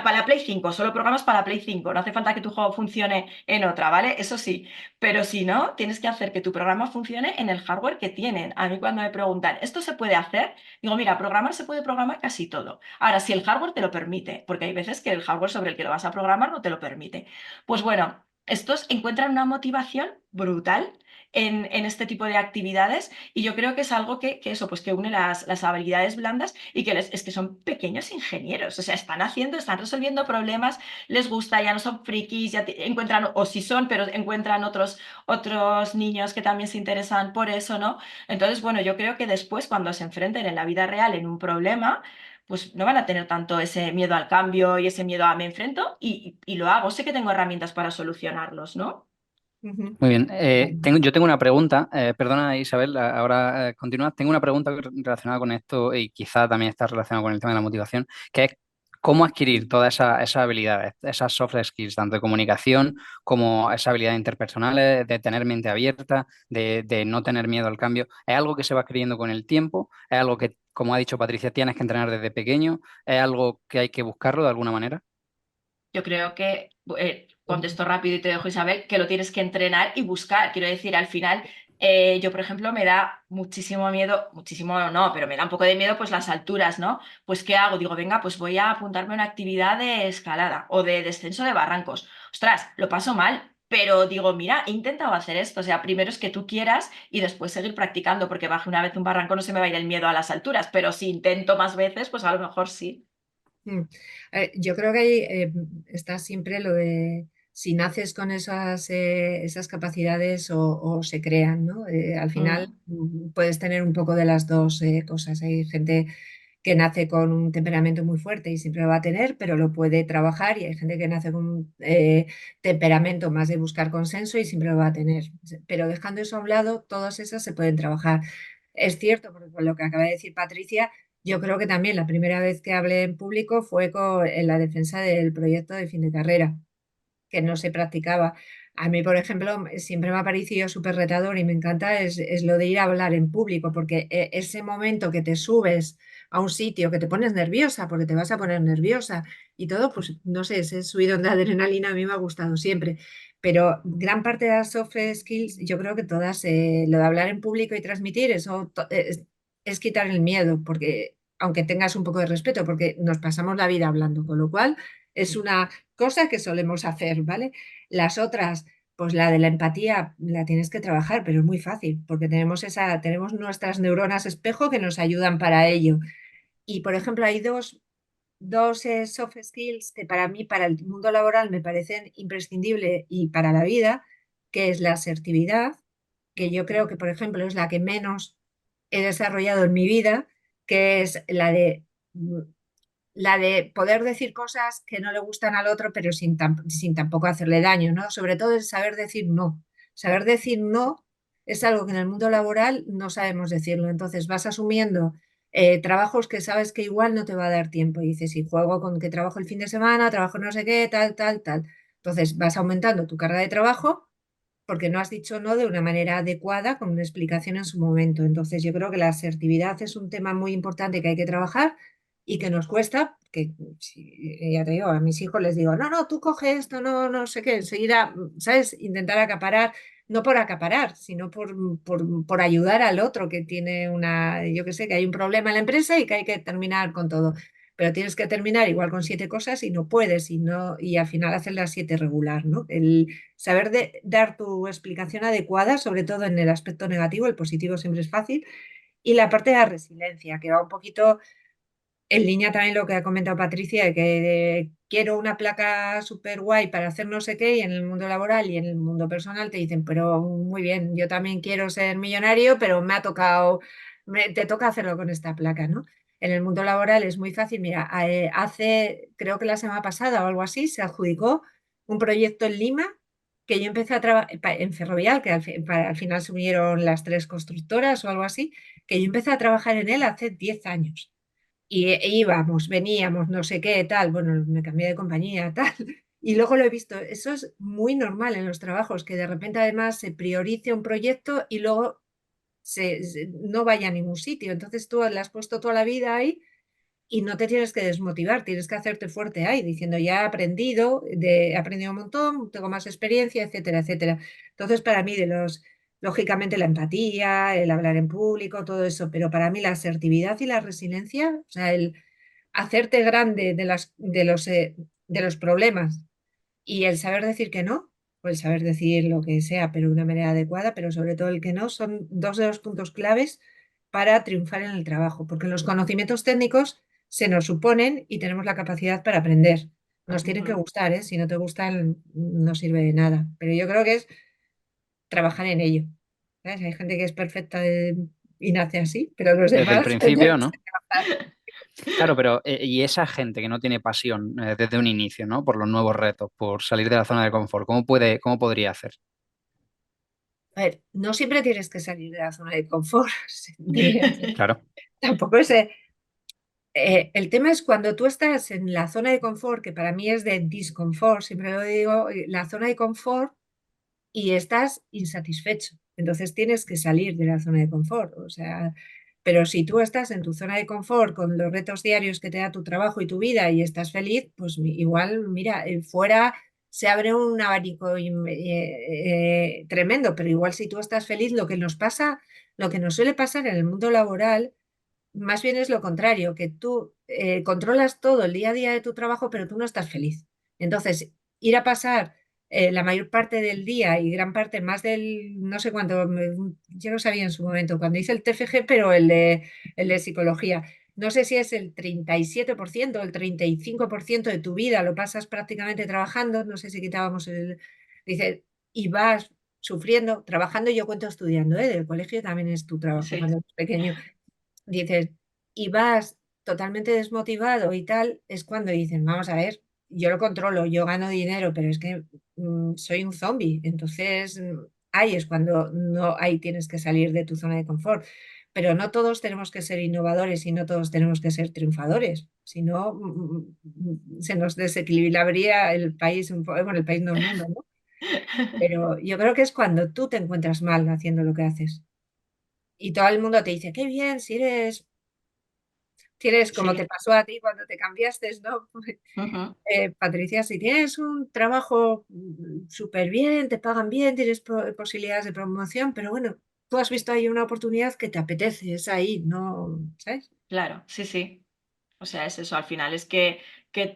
para la Play 5, solo programas para la Play 5, no hace falta que tu juego funcione en otra, ¿vale? Eso sí, pero si no, tienes que hacer que tu programa funcione en el hardware que tienen. A mí cuando me preguntan, ¿esto se puede hacer? Digo, mira, programar se puede programar casi todo. Ahora, si el hardware te lo permite, porque hay veces que el hardware sobre el que lo vas a programar no te lo permite. Pues bueno, estos encuentran una motivación brutal en este tipo de actividades y yo creo que es algo que eso, pues que une las habilidades blandas y que es que son pequeños ingenieros, o sea, están resolviendo problemas, les gusta, ya no son frikis, ya encuentran, o sí son, pero encuentran otros niños que también se interesan por eso, ¿no? Entonces, bueno, yo creo que después cuando se enfrenten en la vida real en un problema, pues no van a tener tanto ese miedo al cambio y ese miedo a me enfrento y lo hago, sé que tengo herramientas para solucionarlos, ¿no? Ujú. Muy bien. Yo tengo una pregunta, perdona Isabel, ahora continúa. Tengo una pregunta relacionada con esto y quizá también está relacionada con el tema de la motivación, que es cómo adquirir todas esas habilidades, esas soft skills, tanto de comunicación como esas habilidades interpersonales, de tener mente abierta, de no tener miedo al cambio. ¿Es algo que se va adquiriendo con el tiempo? ¿Es algo que, como ha dicho Patricia, tienes que entrenar desde pequeño? ¿Es algo que hay que buscarlo de alguna manera? Yo creo que, contesto rápido y te dejo, Isabel, que lo tienes que entrenar y buscar. Quiero decir, al final, yo, por ejemplo, me da muchísimo miedo, muchísimo no, pero me da un poco de miedo pues las alturas, ¿no? Pues ¿qué hago? Digo, venga, pues voy a apuntarme a una actividad de escalada o de descenso de barrancos. Ostras, lo paso mal. Pero digo, mira, he intentado hacer esto. O sea, primero es que tú quieras y después seguir practicando, porque baje una vez un barranco no se me va a ir el miedo a las alturas, pero si intento más veces, pues a lo mejor sí. Mm. Yo creo que ahí está siempre lo de si naces con esas capacidades o se crean, ¿no? Al final Mm. puedes tener un poco de las dos cosas. Hay gente que nace con un temperamento muy fuerte y siempre lo va a tener, pero lo puede trabajar, y hay gente que nace con un temperamento más de buscar consenso y siempre lo va a tener. Pero dejando eso a un lado, todas esas se pueden trabajar. Es cierto, porque con lo que acaba de decir Patricia, yo creo que también la primera vez que hablé en público fue en la defensa del proyecto de fin de carrera, que no se practicaba. A mí, por ejemplo, siempre me ha parecido súper retador y me encanta es lo de ir a hablar en público, porque ese momento que te subes a un sitio, que te pones nerviosa, porque te vas a poner nerviosa y todo, pues no sé, ese subidón de adrenalina a mí me ha gustado siempre. Pero gran parte de las soft skills, yo creo que todas, lo de hablar en público y transmitir, eso es quitar el miedo, porque aunque tengas un poco de respeto, porque nos pasamos la vida hablando, con lo cual es una cosa que solemos hacer, ¿vale? Las otras, pues la de la empatía la tienes que trabajar, pero es muy fácil, porque tenemos nuestras neuronas espejo que nos ayudan para ello. Y, por ejemplo, hay dos soft skills que para mí, para el mundo laboral, me parecen imprescindibles y para la vida, que es la asertividad, que yo creo que, por ejemplo, es la que menos he desarrollado en mi vida, que es la de poder decir cosas que no le gustan al otro, pero sin tampoco hacerle daño, ¿no? Sobre todo el saber decir no. Saber decir no es algo que en el mundo laboral no sabemos decirlo. Entonces vas asumiendo trabajos que sabes que igual no te va a dar tiempo. Y dices, si juego con que trabajo el fin de semana, trabajo no sé qué, tal, tal, tal. Entonces vas aumentando tu carga de trabajo porque no has dicho no de una manera adecuada, con una explicación en su momento. Entonces, yo creo que la asertividad es un tema muy importante que hay que trabajar y que nos cuesta, que ya te digo, a mis hijos les digo, no, no, tú coge esto, no, no sé qué, enseguida, ¿sabes? Intentar acaparar, no por acaparar, sino por ayudar al otro que tiene yo qué sé, que hay un problema en la empresa y que hay que terminar con todo. Pero tienes que terminar igual con 7 cosas y no puedes, y al final hacer las 7 regular, ¿no? Saber dar tu explicación adecuada, sobre todo en el aspecto negativo, el positivo siempre es fácil, y la parte de la resiliencia, que va un poquito en línea también lo que ha comentado Patricia, de que quiero una placa súper guay para hacer no sé qué, y en el mundo laboral y en el mundo personal te dicen, pero muy bien, yo también quiero ser millonario, pero me ha tocado, te toca hacerlo con esta placa, ¿no? En el mundo laboral es muy fácil. Mira, creo que la semana pasada o algo así, se adjudicó un proyecto en Lima que yo empecé a trabajar en Ferrovial, que al final se unieron las 3 constructoras o algo así, que yo empecé a trabajar en él hace 10 años. Y íbamos, veníamos, no sé qué, tal, bueno, me cambié de compañía, tal. Y luego lo he visto, eso es muy normal en los trabajos, que de repente además se priorice un proyecto y luego no vaya a ningún sitio. Entonces tú le has puesto toda la vida ahí y no te tienes que desmotivar, tienes que hacerte fuerte ahí, diciendo ya he aprendido un montón, tengo más experiencia, etcétera, etcétera. Entonces, para mí, lógicamente, la empatía, el hablar en público, todo eso, pero para mí la asertividad y la resiliencia, o sea, el hacerte grande de los problemas y el saber decir que no, o el saber decir lo que sea, pero de una manera adecuada, pero sobre todo el que no, son dos de los puntos claves para triunfar en el trabajo, porque los conocimientos técnicos se nos suponen y tenemos la capacidad para aprender. Nos tienen que Ujú. gustar, ¿eh? Si no te gustan, no sirve de nada. Pero yo creo que es trabajar en ello. ¿Sabes? Hay gente que es perfecta y nace así, pero los Desde el demás principio, tenemos ¿no? que trabajar. Claro, pero y esa gente que no tiene pasión desde un inicio, ¿no? Por los nuevos retos, por salir de la zona de confort, cómo podría hacer? A ver, no siempre tienes que salir de la zona de confort. diría yo. Claro, Tampoco es... el tema es cuando tú estás en la zona de confort, que para mí es de disconfort, siempre lo digo, la zona de confort y estás insatisfecho. Entonces tienes que salir de la zona de confort. O sea, pero si tú estás en tu zona de confort con los retos diarios que te da tu trabajo y tu vida y estás feliz, pues igual, mira, fuera se abre un abanico tremendo, pero igual si tú estás feliz, lo que nos pasa, lo que nos suele pasar en el mundo laboral más bien es lo contrario, que tú controlas todo el día a día de tu trabajo, pero tú no estás feliz. Entonces, ir a pasar la mayor parte del día y gran parte más del, no sé cuánto, yo no sabía en su momento cuando hice el TFG, pero el de psicología, no sé si es el 37% o el 35% de tu vida lo pasas prácticamente trabajando, no sé si quitábamos dice, y vas sufriendo, trabajando, yo cuento estudiando, del colegio también es tu trabajo Sí, cuando eres pequeño dices, y vas totalmente desmotivado y tal, es cuando dicen, vamos a ver, yo lo controlo, yo gano dinero, pero es que soy un zombie. Entonces, ahí es cuando no, ahí tienes que salir de tu zona de confort. Pero no todos tenemos que ser innovadores y no todos tenemos que ser triunfadores. Si no, se nos desequilibraría el país, bueno, el país no, el mundo, ¿no? Pero yo creo que es cuando tú te encuentras mal haciendo lo que haces. Y todo el mundo te dice, qué bien, si tienes, como te sí. pasó a ti cuando te cambiaste, ¿no? Ujú. Patricia, si tienes un trabajo súper bien, te pagan bien, tienes posibilidades de promoción, pero bueno, tú has visto ahí una oportunidad que te apetece, es ahí, ¿no? ¿Sabes? Claro, sí, sí. O sea, es eso, al final es que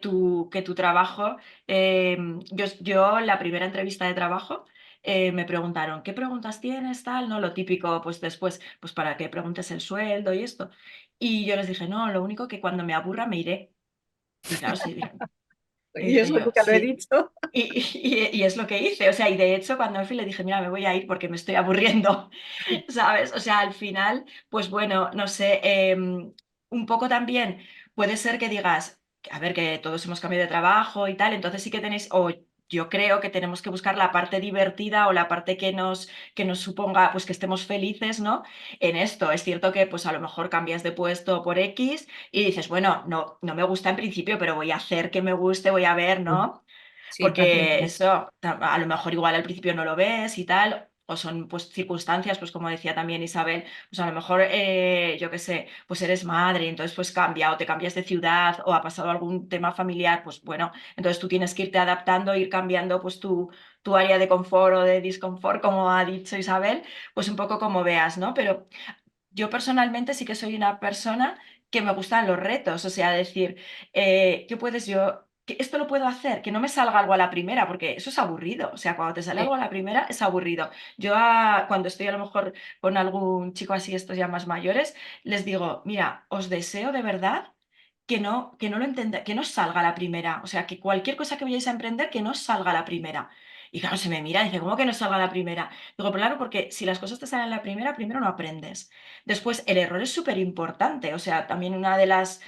tu trabajo, yo la primera entrevista de trabajo me preguntaron, ¿qué preguntas tienes? Tal, ¿no? Lo típico, pues después, pues para que preguntes el sueldo y esto. Y yo les dije, no, lo único que cuando me aburra me iré. Y claro, sí, y Y dije eso yo, nunca lo he sí. dicho. Y es lo que hice, o sea, y de hecho cuando me fui le dije, mira, me voy a ir porque me estoy aburriendo, ¿sabes? O sea, al final, pues bueno, no sé, un poco también puede ser que digas, a ver, que todos hemos cambiado de trabajo y tal, entonces sí que tenéis, o yo creo que tenemos que buscar la parte divertida o la parte que nos suponga, pues que estemos felices, ¿no? En esto, es cierto que pues a lo mejor cambias de puesto por X y dices, bueno, no, no me gusta en principio, pero voy a hacer que me guste, voy a ver, ¿no? Sí, Porque paciencia. eso, a lo mejor igual al principio no lo ves y tal, o son pues circunstancias, pues como decía también Isabel, pues a lo mejor, yo qué sé, pues eres madre y entonces pues cambia, o te cambias de ciudad, o ha pasado algún tema familiar, pues bueno, entonces tú tienes que irte adaptando, ir cambiando pues tu área de confort o de disconfort, como ha dicho Isabel, pues un poco como veas, ¿no? Pero yo personalmente sí que soy una persona que me gustan los retos, o sea, decir, ¿qué puedes yo? Que esto lo puedo hacer, que no me salga algo a la primera, porque eso es aburrido. O sea, cuando te sale Sí. algo a la primera es aburrido. Yo cuando estoy a lo mejor con algún chico así, estos ya más mayores, les digo, mira, os deseo de verdad que no lo entenda, que no os salga a la primera. O sea, que cualquier cosa que vayáis a emprender, que no os salga a la primera. Y claro, se me mira y dice, ¿cómo que no salga a la primera? Digo, claro, porque si las cosas te salen a la primera, primero no aprendes. Después, el error es súper importante. O sea, también una de las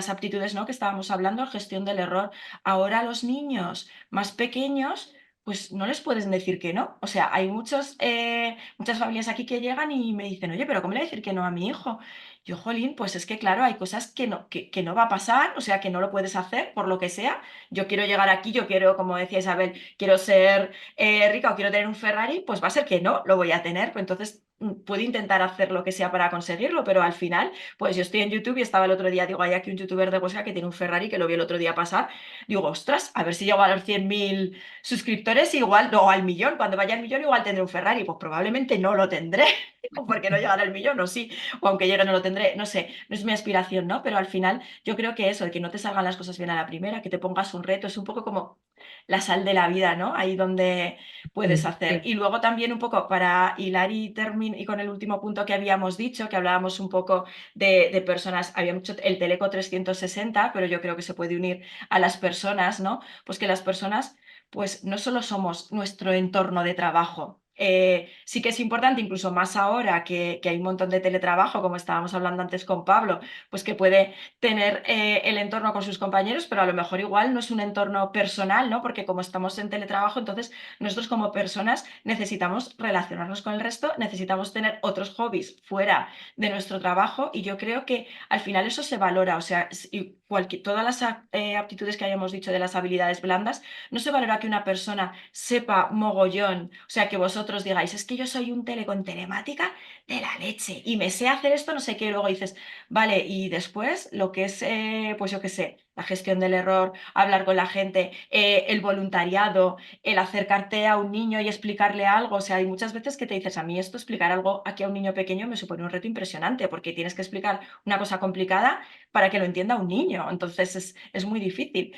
aptitudes, ¿no? Que estábamos hablando, gestión del error. Ahora a los niños más pequeños, pues no les puedes decir que no. O sea, hay muchas familias aquí que llegan y me dicen, oye, pero ¿cómo le voy a decir que no a mi hijo? Yo, jolín, pues es que claro, hay cosas que no va a pasar, o sea, que no lo puedes hacer por lo que sea. Yo quiero llegar aquí, yo quiero, como decía Isabel, quiero ser rica o quiero tener un Ferrari, pues va a ser que no lo voy a tener. Pues entonces puedo intentar hacer lo que sea para conseguirlo, pero al final, pues yo estoy en YouTube y estaba el otro día, digo, hay aquí un youtuber de Huesca que tiene un Ferrari que lo vi el otro día pasar. Digo, ostras, a ver si llego a los 100.000 suscriptores, igual, o al millón. Cuando vaya al millón, igual tendré un Ferrari. Pues probablemente no lo tendré, porque no llegará al millón, o sí, o aunque llegue no lo tendré, no sé, no es mi aspiración, ¿no? Pero al final yo creo que eso, de que no te salgan las cosas bien a la primera, que te pongas un reto, es un poco como la sal de la vida, ¿no? Ahí donde puedes hacer. Sí. Y luego también un poco para hilar y con el último punto que habíamos dicho, que hablábamos un poco de personas, había mucho el Teleco 360, pero yo creo que se puede unir a las personas, ¿no? Pues que las personas, pues no solo somos nuestro entorno de trabajo, Sí que es importante, incluso más ahora que hay un montón de teletrabajo, como estábamos hablando antes con Pablo, pues que puede tener el entorno con sus compañeros, pero a lo mejor igual no es un entorno personal, ¿no? Porque como estamos en teletrabajo, entonces nosotros como personas necesitamos relacionarnos con el resto, necesitamos tener otros hobbies fuera de nuestro trabajo, y yo creo que al final eso se valora, o sea, todas las aptitudes que hayamos dicho de las habilidades blandas, no se valora que una persona sepa mogollón, o sea, que vosotros digáis, es que yo soy un tele con telemática de la leche y me sé hacer esto, no sé qué, y luego dices, vale, y después lo que es, pues yo qué sé, la gestión del error, hablar con la gente, el voluntariado, el acercarte a un niño y explicarle algo, o sea, hay muchas veces que te dices, a mí esto, explicar algo aquí a un niño pequeño me supone un reto impresionante, porque tienes que explicar una cosa complicada para que lo entienda un niño, entonces es muy difícil.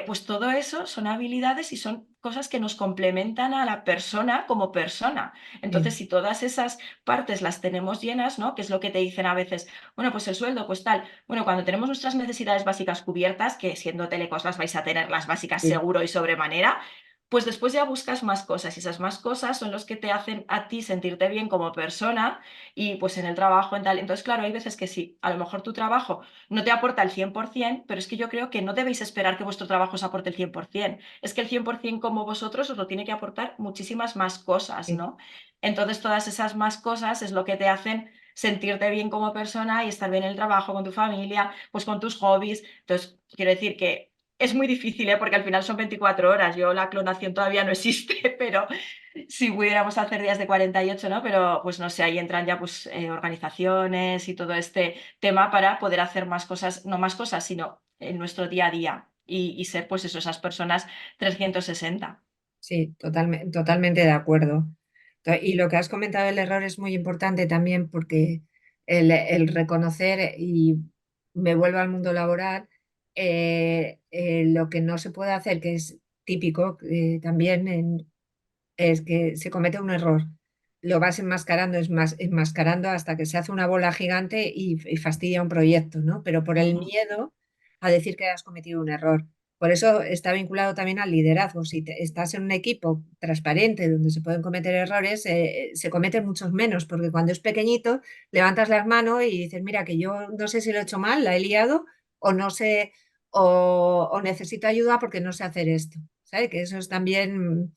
Pues todo eso son habilidades y son cosas que nos complementan a la persona como persona. Entonces, Sí. si todas esas partes las tenemos llenas, ¿no? Que es lo que te dicen a veces, bueno, pues el sueldo, pues tal. Bueno, cuando tenemos nuestras necesidades básicas cubiertas, que siendo telecos las vais a tener las básicas Sí. seguro y sobremanera, pues después ya buscas más cosas, y esas más cosas son los que te hacen a ti sentirte bien como persona y pues en el trabajo, en tal. Entonces, claro, hay veces que sí, a lo mejor tu trabajo no te aporta el 100%, pero es que yo creo que no debéis esperar que vuestro trabajo os aporte el 100%. Es que el 100% como vosotros os lo tiene que aportar muchísimas más cosas, Sí. ¿no? Entonces, todas esas más cosas es lo que te hacen sentirte bien como persona y estar bien en el trabajo, con tu familia, pues con tus hobbies. Entonces, quiero decir que es muy difícil, ¿eh? Porque al final son 24 horas. Yo, la clonación todavía no existe, pero si pudiéramos hacer días de 48, ¿no? Pero pues no sé, ahí entran ya pues organizaciones y todo este tema para poder hacer más cosas, no más cosas, sino en nuestro día a día y ser pues eso, esas personas 360. Sí, totalmente de acuerdo. Y lo que has comentado del error es muy importante también porque el reconocer, y me vuelvo al mundo laboral, lo que no se puede hacer, que es típico también, es que se comete un error. Lo vas enmascarando, enmascarando hasta que se hace una bola gigante y fastidia un proyecto, ¿no? Pero por el Ujú. miedo a decir que has cometido un error. Por eso está vinculado también al liderazgo. Si estás en un equipo transparente donde se pueden cometer errores, se cometen muchos menos, porque cuando es pequeñito levantas las manos y dices, mira, que yo no sé si lo he hecho mal, la he liado, o no sé, o necesito ayuda porque no sé hacer esto. ¿Sabes? Que eso es también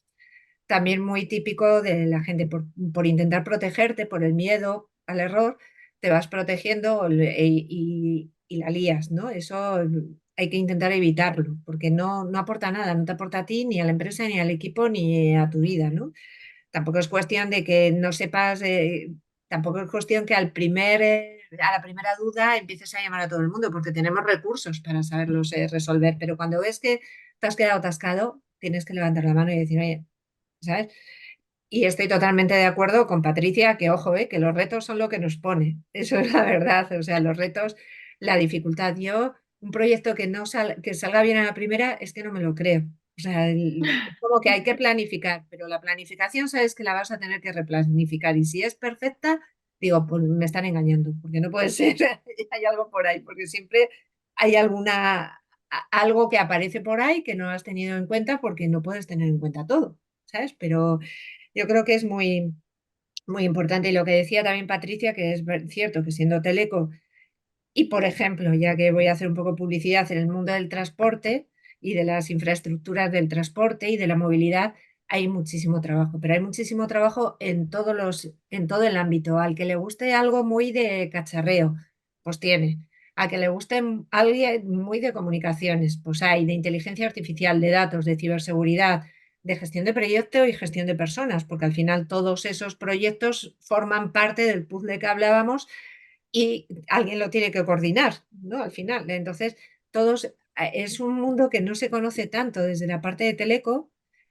muy típico de la gente, por intentar protegerte, por el miedo al error, te vas protegiendo y la lías, ¿no? Eso hay que intentar evitarlo, porque no aporta nada, no te aporta a ti, ni a la empresa, ni al equipo, ni a tu vida, ¿no? Tampoco es cuestión de que no sepas, tampoco es cuestión que a la primera duda empieces a llamar a todo el mundo, porque tenemos recursos para saberlos resolver, pero cuando ves que te has quedado atascado, tienes que levantar la mano y decir, oye, ¿sabes? Y estoy totalmente de acuerdo con Patricia, que ojo, que los retos son lo que nos pone. Eso es la verdad. O sea, los retos, la dificultad. Yo, un proyecto que salga bien a la primera, es que no me lo creo. O sea, es como que hay que planificar, pero la planificación sabes que la vas a tener que replanificar. Y si es perfecta, digo, pues me están engañando, porque no puede ser. Hay algo por ahí, porque siempre hay algo que aparece por ahí que no has tenido en cuenta porque no puedes tener en cuenta todo, ¿sabes? Pero yo creo que es muy importante. Y lo que decía también Patricia, que es cierto que siendo teleco, y por ejemplo, ya que voy a hacer un poco de publicidad en el mundo del transporte y de las infraestructuras del transporte y de la movilidad, hay muchísimo trabajo, pero hay muchísimo trabajo en todo el ámbito. Al que le guste algo muy de cacharreo, pues tiene. A que le guste alguien muy de comunicaciones, pues hay de inteligencia artificial, de datos, de ciberseguridad, de gestión de proyectos y gestión de personas, porque al final todos esos proyectos forman parte del puzzle que hablábamos y alguien lo tiene que coordinar, ¿no? Al final. Entonces, es un mundo que no se conoce tanto desde la parte de teleco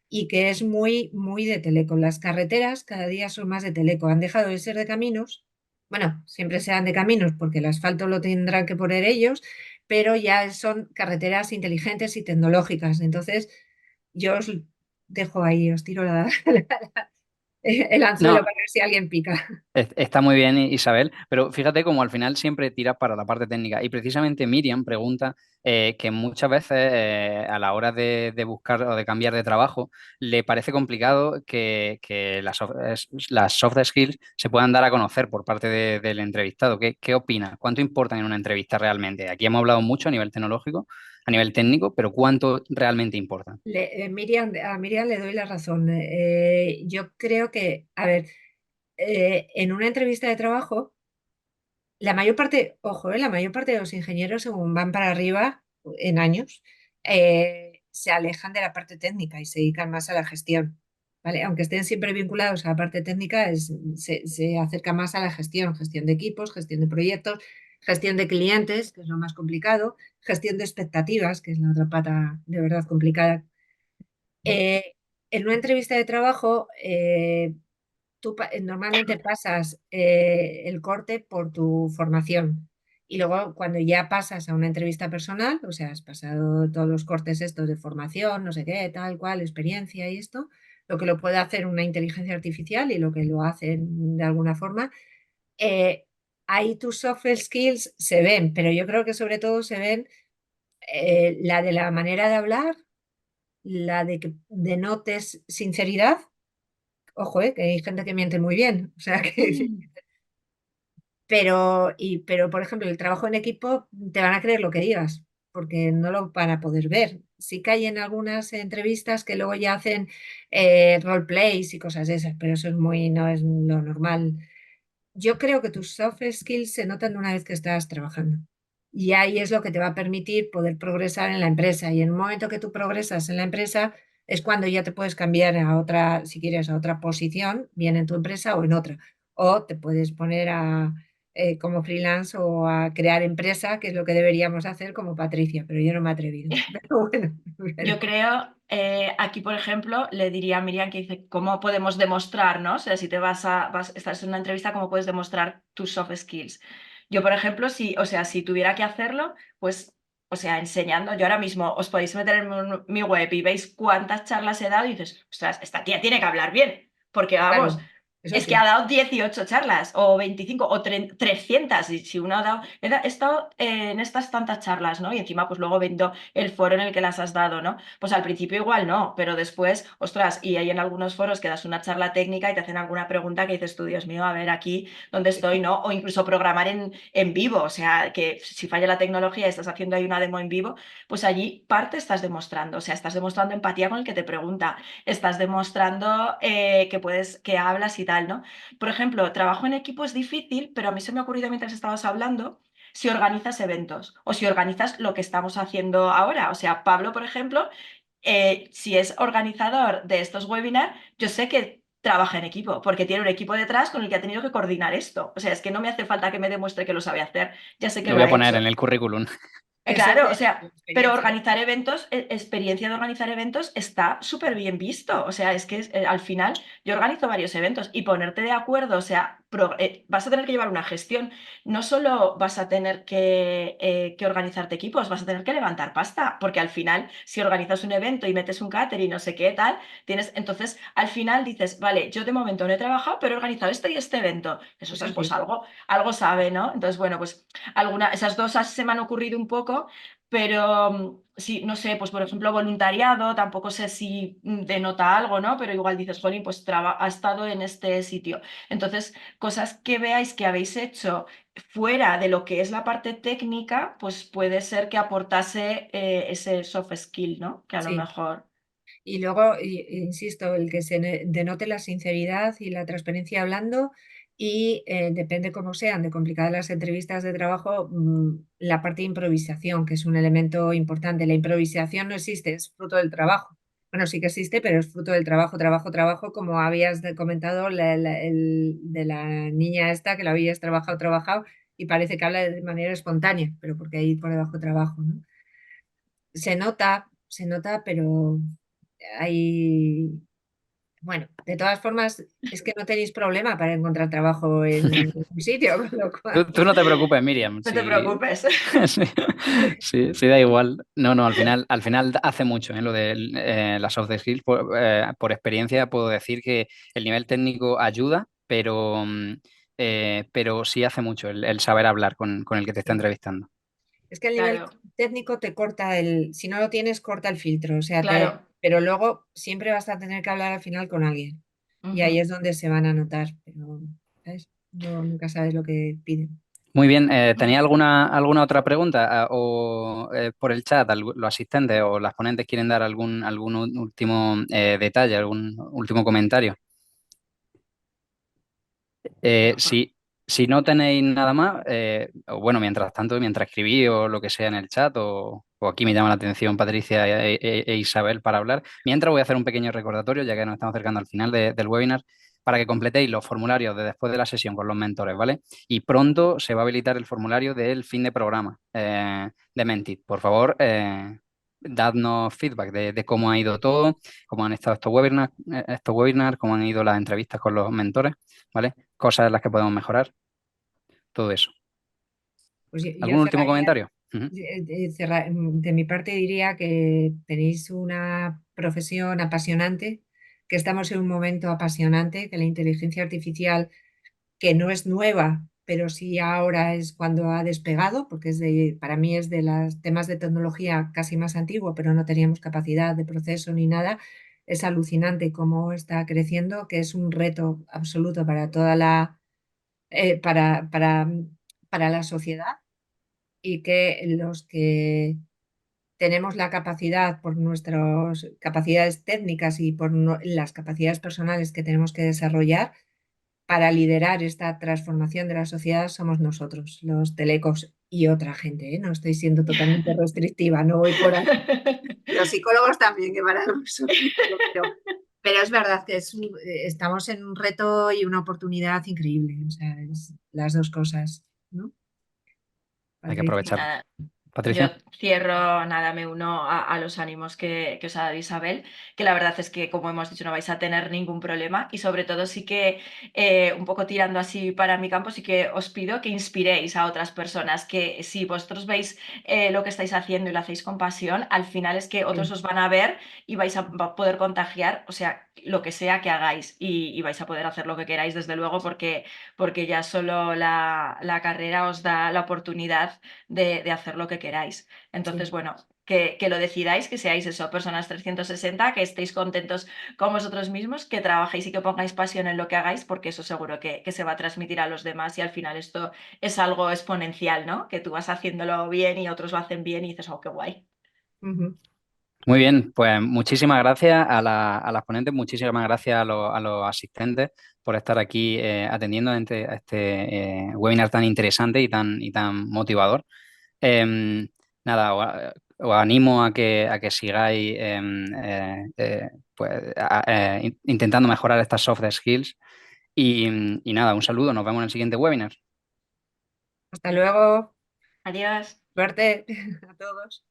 y que es muy de teleco. Las carreteras cada día son más de teleco. Han dejado de ser de caminos. Bueno, siempre serán de caminos porque el asfalto lo tendrán que poner ellos, pero ya son carreteras inteligentes y tecnológicas. Entonces, yo os dejo ahí, os tiro el anzuelo No, para ver si alguien pica. está muy bien, Isabel, pero fíjate como al final siempre tiras para la parte técnica. Y precisamente Miriam pregunta que muchas veces a la hora de buscar o de cambiar de trabajo le parece complicado que las soft skills se puedan dar a conocer por parte del entrevistado. ¿Qué opinas? ¿Cuánto importan en una entrevista realmente? Aquí hemos hablado mucho a nivel tecnológico, a nivel técnico, pero ¿cuánto realmente importan? A Miriam le doy la razón. Yo creo que, a ver, en una entrevista de trabajo, la mayor parte, ojo, la mayor parte de los ingenieros, según van para arriba en años, se alejan de la parte técnica y se dedican más a la gestión. ¿Vale? Aunque estén siempre vinculados a la parte técnica, se acerca más a la gestión de equipos, gestión de proyectos, gestión de clientes, que es lo más complicado, gestión de expectativas, que es la otra pata de verdad complicada. En una entrevista de trabajo, normalmente pasas el corte por tu formación y luego cuando ya pasas a una entrevista personal, o sea, has pasado todos los cortes estos de formación, no sé qué, tal cual, experiencia y esto, lo que lo puede hacer una inteligencia artificial y lo que lo hacen de alguna forma, eh, ahí tus soft skills se ven, pero yo creo que sobre todo se ven la de la manera de hablar, la de que denotes sinceridad. Ojo, que hay gente que miente muy bien. O sea que, pero, por ejemplo, el trabajo en equipo te van a creer lo que digas, porque no lo van a poder ver. Sí que hay en algunas entrevistas que luego ya hacen roleplays y cosas de esas, pero eso es no es lo normal. Yo creo que tus soft skills se notan una vez que estás trabajando. Y ahí es lo que te va a permitir poder progresar en la empresa. Y en el momento que tú progresas en la empresa es cuando ya te puedes cambiar a otra, si quieres, a otra posición, bien en tu empresa o en otra. O te puedes poner como freelance o a crear empresa, que es lo que deberíamos hacer como Patricia, pero yo no me he atrevido. Pero bueno, Yo creo, aquí por ejemplo, le diría a Miriam que dice, ¿cómo podemos demostrar, ¿no? O sea, si te estás en una entrevista, ¿cómo puedes demostrar tus soft skills? Yo, por ejemplo, o sea, si tuviera que hacerlo, pues, o sea, enseñando, yo ahora mismo os podéis meter en mi web y veis cuántas charlas he dado y dices, ostras, esta tía tiene que hablar bien, porque vamos, claro, eso es que ha sí. dado 18 charlas o 25 o 300, y si uno ha dado, he estado en estas tantas charlas, ¿no? Y encima, pues luego viendo el foro en el que las has dado, ¿no? Pues al principio igual no, pero después, ostras, y hay en algunos foros que das una charla técnica y te hacen alguna pregunta que dices tú, Dios mío, a ver aquí dónde estoy, ¿no? O incluso programar en vivo, o sea, que si falla la tecnología y estás haciendo ahí una demo en vivo, pues allí parte estás demostrando, o sea, estás demostrando empatía con el que te pregunta, estás demostrando que puedes, que hablas y tal, ¿no? Por ejemplo, trabajo en equipo es difícil, pero a mí se me ha ocurrido mientras estabas hablando si organizas eventos o si organizas lo que estamos haciendo ahora. O sea, Pablo, por ejemplo, si es organizador de estos webinars, yo sé que trabaja en equipo, porque tiene un equipo detrás con el que ha tenido que coordinar esto. O sea, es que no me hace falta que me demuestre que lo sabe hacer, ya sé que Lo lo voy a ha poner hecho. en el currículum. Eso Claro, o es sea, pero experiencia. organizar eventos, experiencia de organizar eventos está súper bien visto. O sea, es que al final yo organizo varios eventos y ponerte de acuerdo, o sea, vas a tener que llevar una gestión. No solo vas a tener que organizarte equipos, vas a tener que levantar pasta, porque al final, si organizas un evento y metes un catering, no sé qué, tal, entonces al final dices, vale, yo de momento no he trabajado, pero he organizado este y este evento. Eso Eso es, pues sí. algo sabe, ¿no? Entonces, bueno, pues esas dos se me han ocurrido un poco, pero sí, no sé, pues por ejemplo, voluntariado, tampoco sé si denota algo, ¿no? Pero igual dices, Jolín, pues ha estado en este sitio. Entonces, cosas que veáis que habéis hecho fuera de lo que es la parte técnica, pues puede ser que aportase ese soft skill, ¿no? Que a lo Sí. mejor. Y luego, insisto, el que se denote la sinceridad y la transparencia hablando y depende cómo sean de complicadas las entrevistas de trabajo, la parte de improvisación, que es un elemento importante. La improvisación no existe, es fruto del trabajo. Bueno, sí que existe, pero es fruto del trabajo, trabajo, trabajo, como habías comentado de la niña esta que la habías trabajado, trabajado y parece que habla de manera espontánea, pero porque hay por debajo trabajo, ¿no? Se nota, pero hay, Bueno, de todas formas, es que no tenéis problema para encontrar trabajo en un sitio, con lo cual. Tú no te preocupes, Miriam. No te Sí, preocupes. sí, sí, sí, da igual. No, al final hace mucho, ¿eh? Lo de las soft skills. Por experiencia puedo decir que el nivel técnico ayuda, pero sí hace mucho el saber hablar con el que te está entrevistando. Es que el nivel Claro, técnico te corta si no lo tienes, corta el filtro, o sea, claro. pero luego siempre vas a tener que hablar al final con alguien. Y ahí Ujú. es donde se van a notar, pero ¿sabes? Nunca sabes lo que piden. Muy bien, ¿tenía alguna otra pregunta? O por el chat, los asistentes o las ponentes quieren dar algún último detalle, algún último comentario? No, Si no tenéis nada más, o bueno, mientras tanto, mientras escribís o lo que sea en el chat, o aquí me llama la atención Patricia e Isabel para hablar, mientras voy a hacer un pequeño recordatorio, ya que nos estamos acercando al final del webinar, para que completéis los formularios de después de la sesión con los mentores, ¿vale? Y pronto se va a habilitar el formulario del fin de programa de Mentit. Por favor, dadnos feedback de cómo ha ido todo, cómo han estado estos webinars, cómo han ido las entrevistas con los mentores, ¿vale? Cosas en las que podemos mejorar, todo eso. Pues yo ¿Algún último cerraría, comentario? Ujú. de mi parte diría que tenéis una profesión apasionante, que estamos en un momento apasionante, que la inteligencia artificial, que no es nueva, pero sí ahora es cuando ha despegado, porque para mí es de los temas de tecnología casi más antiguo, pero no teníamos capacidad de proceso ni nada. Es alucinante cómo está creciendo, que es un reto absoluto para toda eh, para, para, para la sociedad, y que los que tenemos la capacidad por nuestras capacidades técnicas y por las capacidades personales que tenemos que desarrollar para liderar esta transformación de la sociedad somos nosotros, los telecos y otra gente, ¿eh? No estoy siendo totalmente restrictiva, no voy por ahí. Los psicólogos también, que para nosotros, pero es verdad que estamos en un reto y una oportunidad increíble, o sea, es las dos cosas, ¿no? Hay que Patricia. aprovecharlo. Nada, yo Patricia. cierro, nada, me uno a los ánimos que os ha dado Isabel, que la verdad es que, como hemos dicho, no vais a tener ningún problema y sobre todo sí que, un poco tirando así para mi campo, sí que os pido que inspiréis a otras personas, que si vosotros veis lo que estáis haciendo y lo hacéis con pasión, al final es que otros Sí. os van a ver y vais a poder contagiar, o sea, lo que sea que hagáis y vais a poder hacer lo que queráis, desde luego, porque ya solo la carrera os da la oportunidad de hacer lo que queráis. Entonces, Sí. bueno, que lo decidáis, que seáis eso, personas 360, que estéis contentos con vosotros mismos, que trabajéis y que pongáis pasión en lo que hagáis, porque eso seguro que se va a transmitir a los demás y al final esto es algo exponencial, ¿no? Que tú vas haciéndolo bien y otros lo hacen bien y dices, oh, qué guay. Ujú. Muy bien, pues muchísimas gracias a las ponentes, muchísimas gracias a los asistentes por estar aquí atendiendo a este webinar tan interesante y tan motivador. Nada, os animo a que sigáis pues, intentando mejorar estas soft skills y nada, un saludo, nos vemos en el siguiente webinar. Hasta luego. Adiós. Suerte a todos.